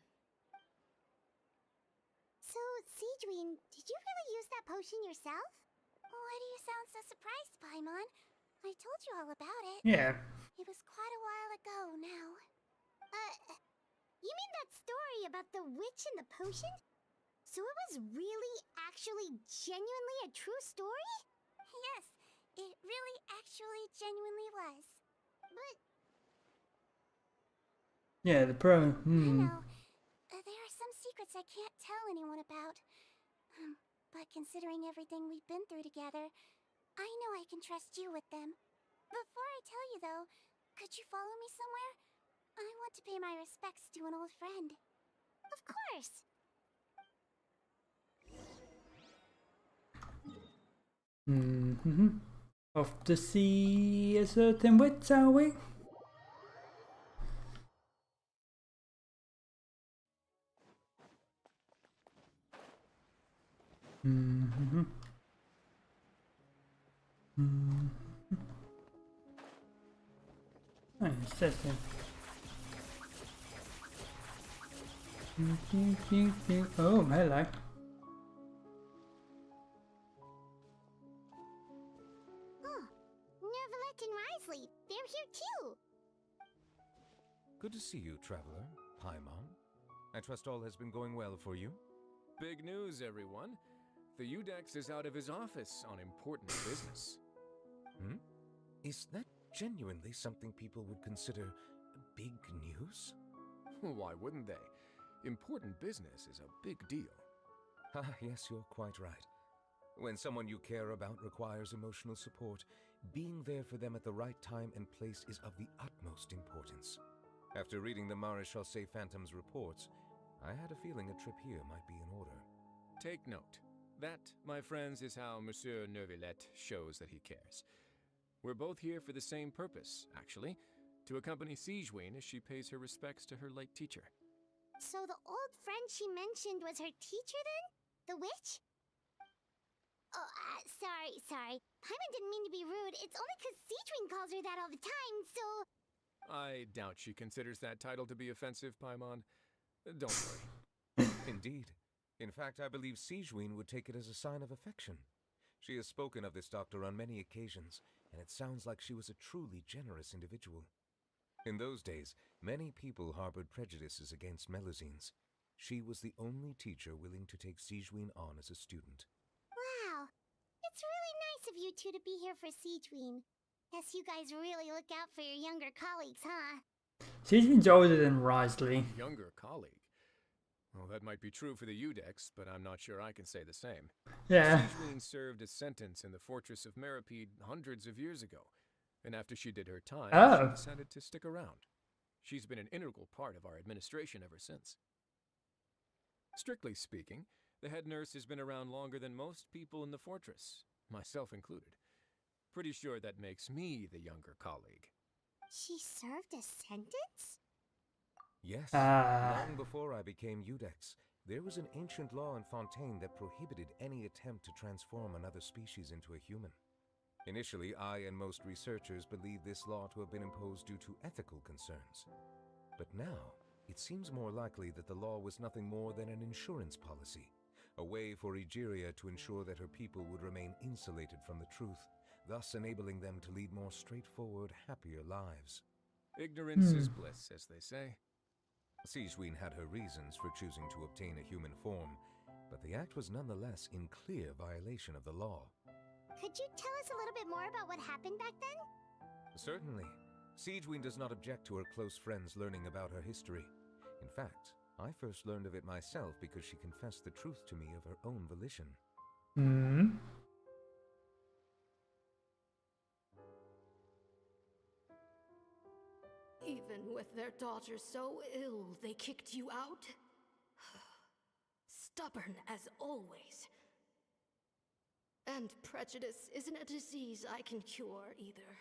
So, Sigewinne, did you really use that potion yourself? Why do you sound so surprised, Paimon? I told you all about it. Yeah. It was quite a while ago now. You mean that story about the witch and the potion? So it was really, actually, genuinely a true story? Yes, it really actually genuinely was. But... Yeah, the pro. I know. There are some secrets I can't tell anyone about. But considering everything we've been through together, I know I can trust you with them. Before I tell you though, could you follow me somewhere? I want to pay my respects to an old friend. Of course! Off to see a certain witch, are we? Oh, it says here. Oh, hello. Nervalette and Risley, they're here too! Good to see you, traveler. Paimon. I trust all has been going well for you? Big news, everyone. The Udex is out of his office on important business. Is that genuinely something people would consider big news? Why wouldn't they? Important business is a big deal. Yes, you're quite right. When someone you care about requires emotional support, being there for them at the right time and place is of the utmost importance. After reading the Maréchal Phantom's reports, I had a feeling a trip here might be in order. Take note. That, my friends, is how Monsieur Nervalette shows that he cares. We're both here for the same purpose, actually, to accompany Sigewinne as she pays her respects to her late teacher. So the old friend she mentioned was her teacher then? The witch? Oh, sorry. Paimon didn't mean to be rude. It's only because Sigewinne calls her that all the time, so... I doubt she considers that title to be offensive, Paimon. Don't worry. Indeed. In fact, I believe Sigewinne would take it as a sign of affection. She has spoken of this doctor on many occasions, and it sounds like she was a truly generous individual. In those days, many people harbored prejudices against Melusines. She was the only teacher willing to take Sigewinne on as a student. Wow. It's really nice of you two to be here for Sigewinne. Guess you guys really look out for your younger colleagues, huh? Sigewinne's older than Risley. Younger colleague? Well, that might be true for the Udex, but I'm not sure I can say the same. Yeah. Sigewinne served a sentence in the fortress of Meripede hundreds of years ago, and after she did her time, she decided to stick around. She's been an integral part of our administration ever since. Strictly speaking, the head nurse has been around longer than most people in the fortress, myself included. Pretty sure that makes me the younger colleague. She served a sentence? Yes. Long before I became Udex, there was an ancient law in Fontaine that prohibited any attempt to transform another species into a human. Initially, I and most researchers believed this law to have been imposed due to ethical concerns. But now, it seems more likely that the law was nothing more than an insurance policy, a way for Egeria to ensure that her people would remain insulated from the truth, thus enabling them to lead more straightforward, happier lives. Ignorance is bliss, as they say. Sigewinne had her reasons for choosing to obtain a human form, but the act was nonetheless in clear violation of the law. Could you tell us a little bit more about what happened back then? Certainly. Sigewinne does not object to her close friends learning about her history. In fact, I first learned of it myself because she confessed the truth to me of her own volition. Even with their daughter so ill, they kicked you out? Stubborn as always. And prejudice isn't a disease I can cure either.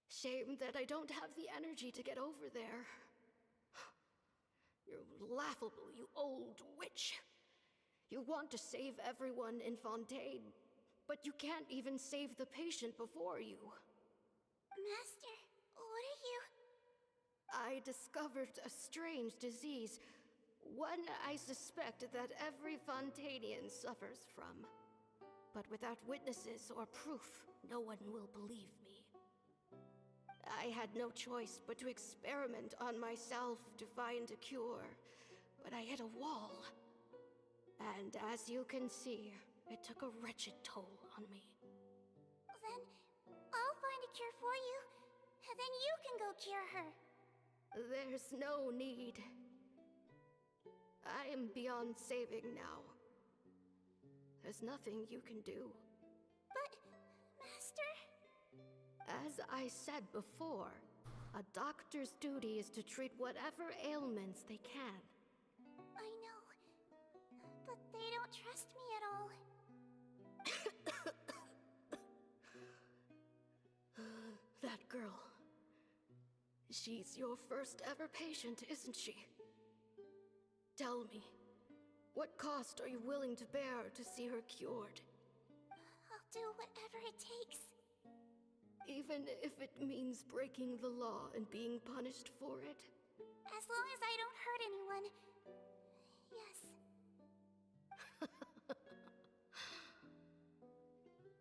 Shame that I don't have the energy to get over there. You're laughable, you old witch. You want to save everyone in Fontaine, but you can't even save the patient before you. Master, what are you... I discovered a strange disease, one I suspect that every Fontainian suffers from. But without witnesses or proof, no one will believe me. I had no choice but to experiment on myself to find a cure, but I hit a wall. And as you can see, it took a wretched toll on me. Then, I'll find a cure for you. Then you can go cure her. There's no need. I am beyond saving now. There's nothing you can do. But, Master... As I said before, a doctor's duty is to treat whatever ailments they can. I know, but they don't trust me at all. That girl. She's your first ever patient, isn't she? Tell me, what cost are you willing to bear to see her cured? I'll do whatever it takes. Even if it means breaking the law and being punished for it? As long as I don't hurt anyone. Yes.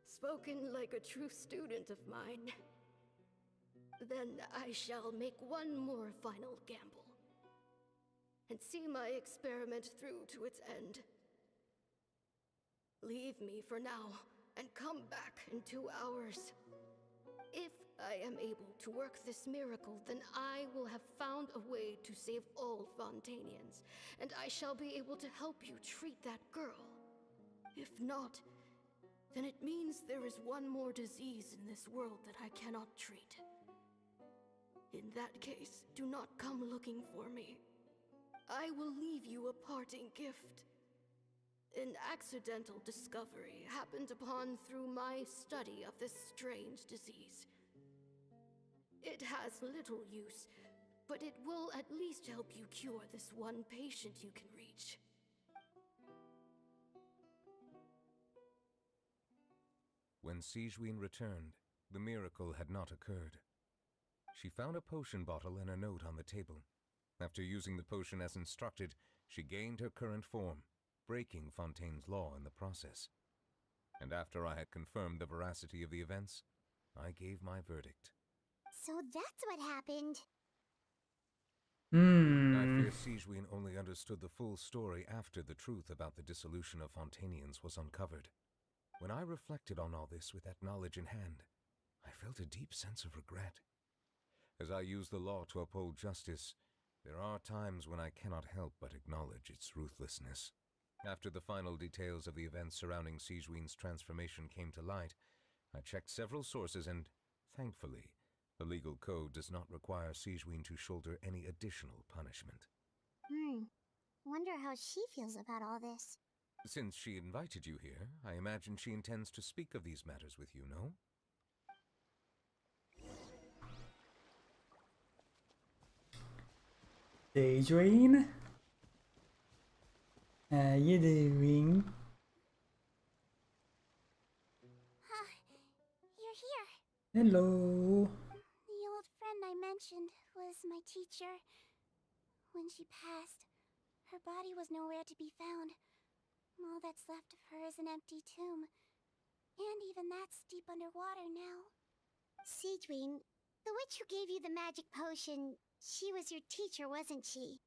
Spoken like a true student of mine. Then I shall make one more final gamble. And see my experiment through to its end. Leave me for now, and come back in 2 hours. If I am able to work this miracle, then I will have found a way to save all Fontanians, and I shall be able to help you treat that girl. If not, then it means there is one more disease in this world that I cannot treat. In that case, do not come looking for me. I will leave you a parting gift. An accidental discovery happened upon through my study of this strange disease. It has little use, but it will at least help you cure this one patient you can reach. When Sigewinne returned, the miracle had not occurred. She found a potion bottle and a note on the table. After using the potion as instructed, she gained her current form, breaking Fontaine's law in the process. And after I had confirmed the veracity of the events, I gave my verdict. So that's what happened. I fear Sigewinne only understood the full story after the truth about the dissolution of Fontanians was uncovered. When I reflected on all this with that knowledge in hand, I felt a deep sense of regret. As I use the law to uphold justice, there are times when I cannot help but acknowledge its ruthlessness. After the final details of the events surrounding Sigewinne's transformation came to light, I checked several sources and, thankfully, the legal code does not require Sigewinne to shoulder any additional punishment. Wonder how she feels about all this. Since she invited you here, I imagine she intends to speak of these matters with you, no? Sigewinne? How you doing? You're here. Hello. The old friend I mentioned was my teacher. When she passed, her body was nowhere to be found. All that's left of her is an empty tomb. And even that's deep underwater now. Sigewinne, the witch who gave you the magic potion, she was your teacher, wasn't she?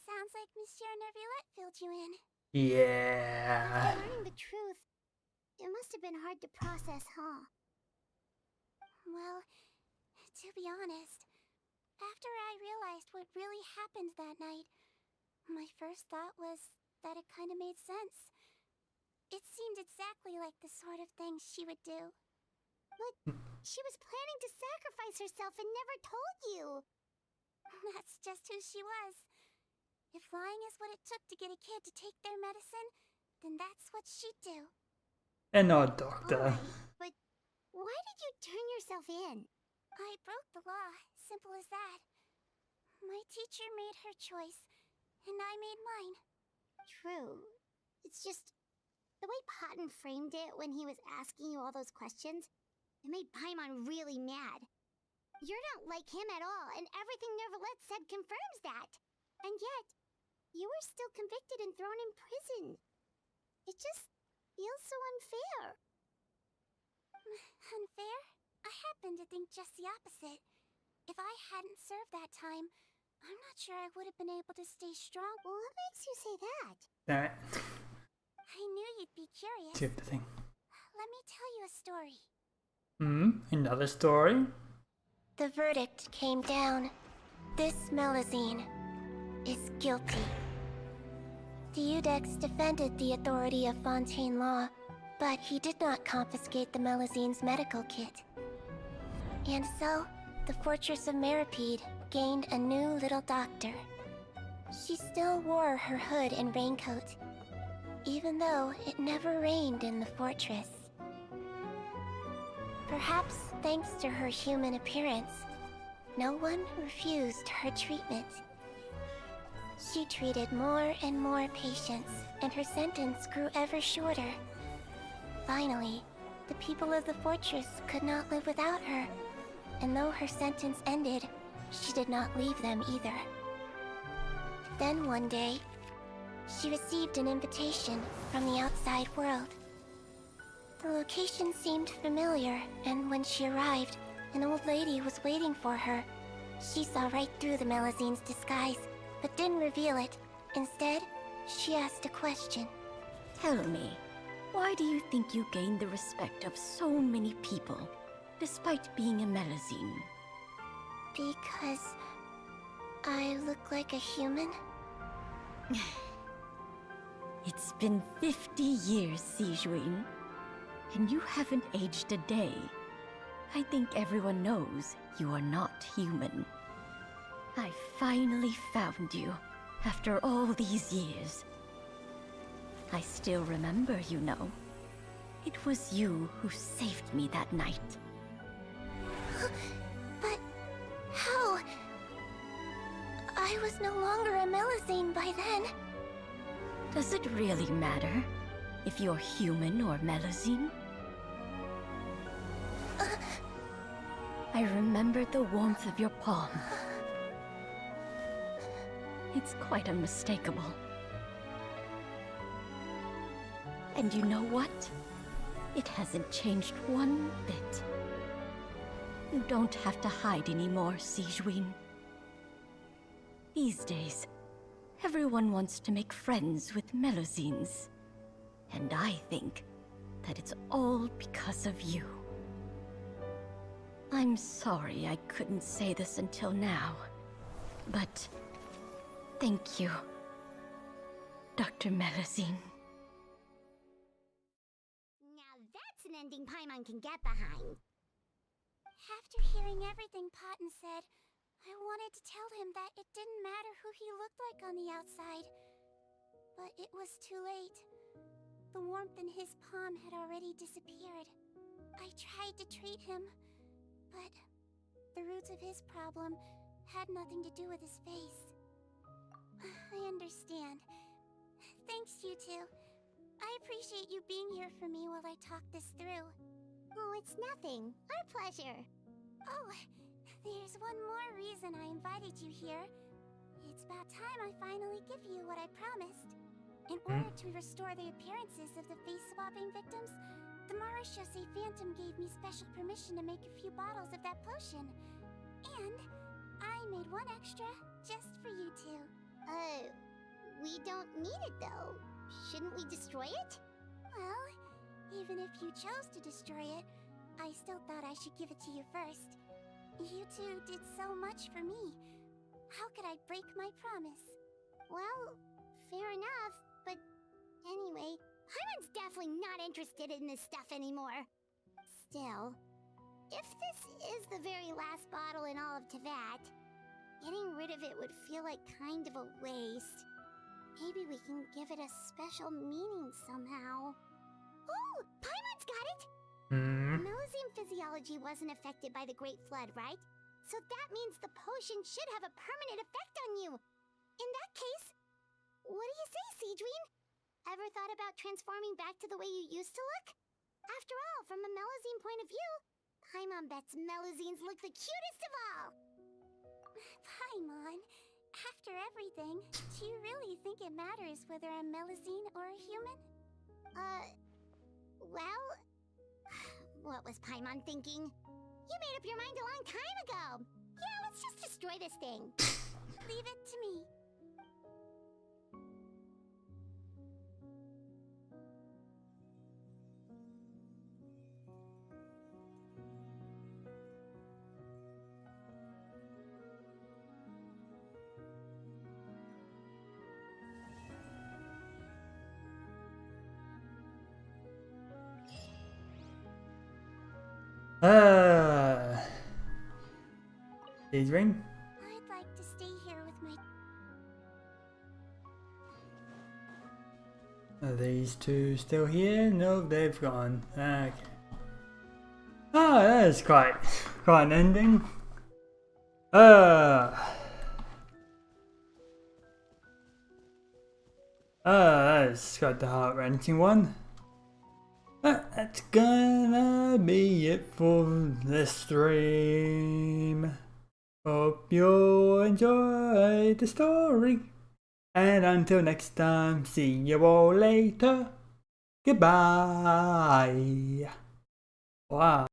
Sounds like Monsieur Neuvillette filled you in. Yeah. After learning the truth, it must have been hard to process, huh? Well, to be honest, after I realized what really happened that night, my first thought was that it kind of made sense. It seemed exactly like the sort of thing she would do. But she was planning to sacrifice herself and never told you. That's just who she was. If lying is what it took to get a kid to take their medicine, then that's what she'd do. And our doctor. But why did you turn yourself in? I broke the law, simple as that. My teacher made her choice, and I made mine. True. It's just the way Patton framed it when he was asking you all those questions, it made Paimon really mad. You're not like him at all, and everything Neuvillette said confirms that. And yet, you were still convicted and thrown in prison. It just feels so unfair. Unfair? I happen to think just the opposite. If I hadn't served that time, I'm not sure I would have been able to stay strong. What makes you say that? That. I knew you'd be curious. Tip the thing. Let me tell you a story. Another story? The verdict came down. This Melusine is guilty. The Eudex defended the authority of Fontaine law, but he did not confiscate the Melusine's medical kit. And so, the Fortress of Meripede gained a new little doctor. She still wore her hood and raincoat, even though it never rained in the fortress. Perhaps thanks to her human appearance, no one refused her treatment. She treated more and more patients, and her sentence grew ever shorter. Finally, the people of the fortress could not live without her, and though her sentence ended, she did not leave them either. Then one day, she received an invitation from the outside world. The location seemed familiar, and when she arrived, an old lady was waiting for her. She saw right through the Melusine's disguise, but didn't reveal it. Instead, she asked a question. Tell me, why do you think you gained the respect of so many people, despite being a Melusine? Because I look like a human? It's been 50 years, Sigewinne, and you haven't aged a day. I think everyone knows you are not human. I finally found you, after all these years. I still remember, you know. It was you who saved me that night. But how? I was no longer a Melusine by then. Does it really matter if you're human or Melusine? I remember the warmth of your palm. It's quite unmistakable. And you know what? It hasn't changed one bit. You don't have to hide anymore, Sigewinne. These days, everyone wants to make friends with Melusines. And I think that it's all because of you. I'm sorry I couldn't say this until now, but thank you, Dr. Melusine. Now that's an ending Paimon can get behind. After hearing everything Paten said, I wanted to tell him that it didn't matter who he looked like on the outside. But it was too late. The warmth in his palm had already disappeared. I tried to treat him, but the roots of his problem had nothing to do with his face. I understand. Thanks, you two. I appreciate you being here for me while I talk this through. Oh, it's nothing. Our pleasure. Oh, there's one more reason I invited you here. It's about time I finally give you what I promised. In order to restore the appearances of the face-swapping victims, the Marechaussee Phantom gave me special permission to make a few bottles of that potion. And I made one extra just for you two. We don't need it though. Shouldn't we destroy it? Well, even if you chose to destroy it, I still thought I should give it to you first. You two did so much for me. How could I break my promise? Well, fair enough, but anyway, Paimon's definitely not interested in this stuff anymore. Still, if this is the very last bottle in all of Teyvat, getting rid of it would feel like kind of a waste. Maybe we can give it a special meaning somehow. Oh, Paimon's got it! Melusine physiology wasn't affected by the Great Flood, right? So that means the potion should have a permanent effect on you. In that case, what do you say, Sigewinne? Ever thought about transforming back to the way you used to look? After all, from a Melusine point of view, Paimon bets Melusines look the cutest of all. Paimon, after everything, do you really think it matters whether I'm Melusine or a human? Well, what was Paimon thinking? You made up your mind a long time ago. Yeah, let's just destroy this thing. Leave it to me. Sigewinne? I'd like to stay here with my... Are these two still here? No, they've gone. Okay. Oh, that is quite an ending. That's quite the heart-wrenching one. But that's gonna be it for this stream. Hope you enjoyed the story. And until next time, see you all later. Goodbye. Wow.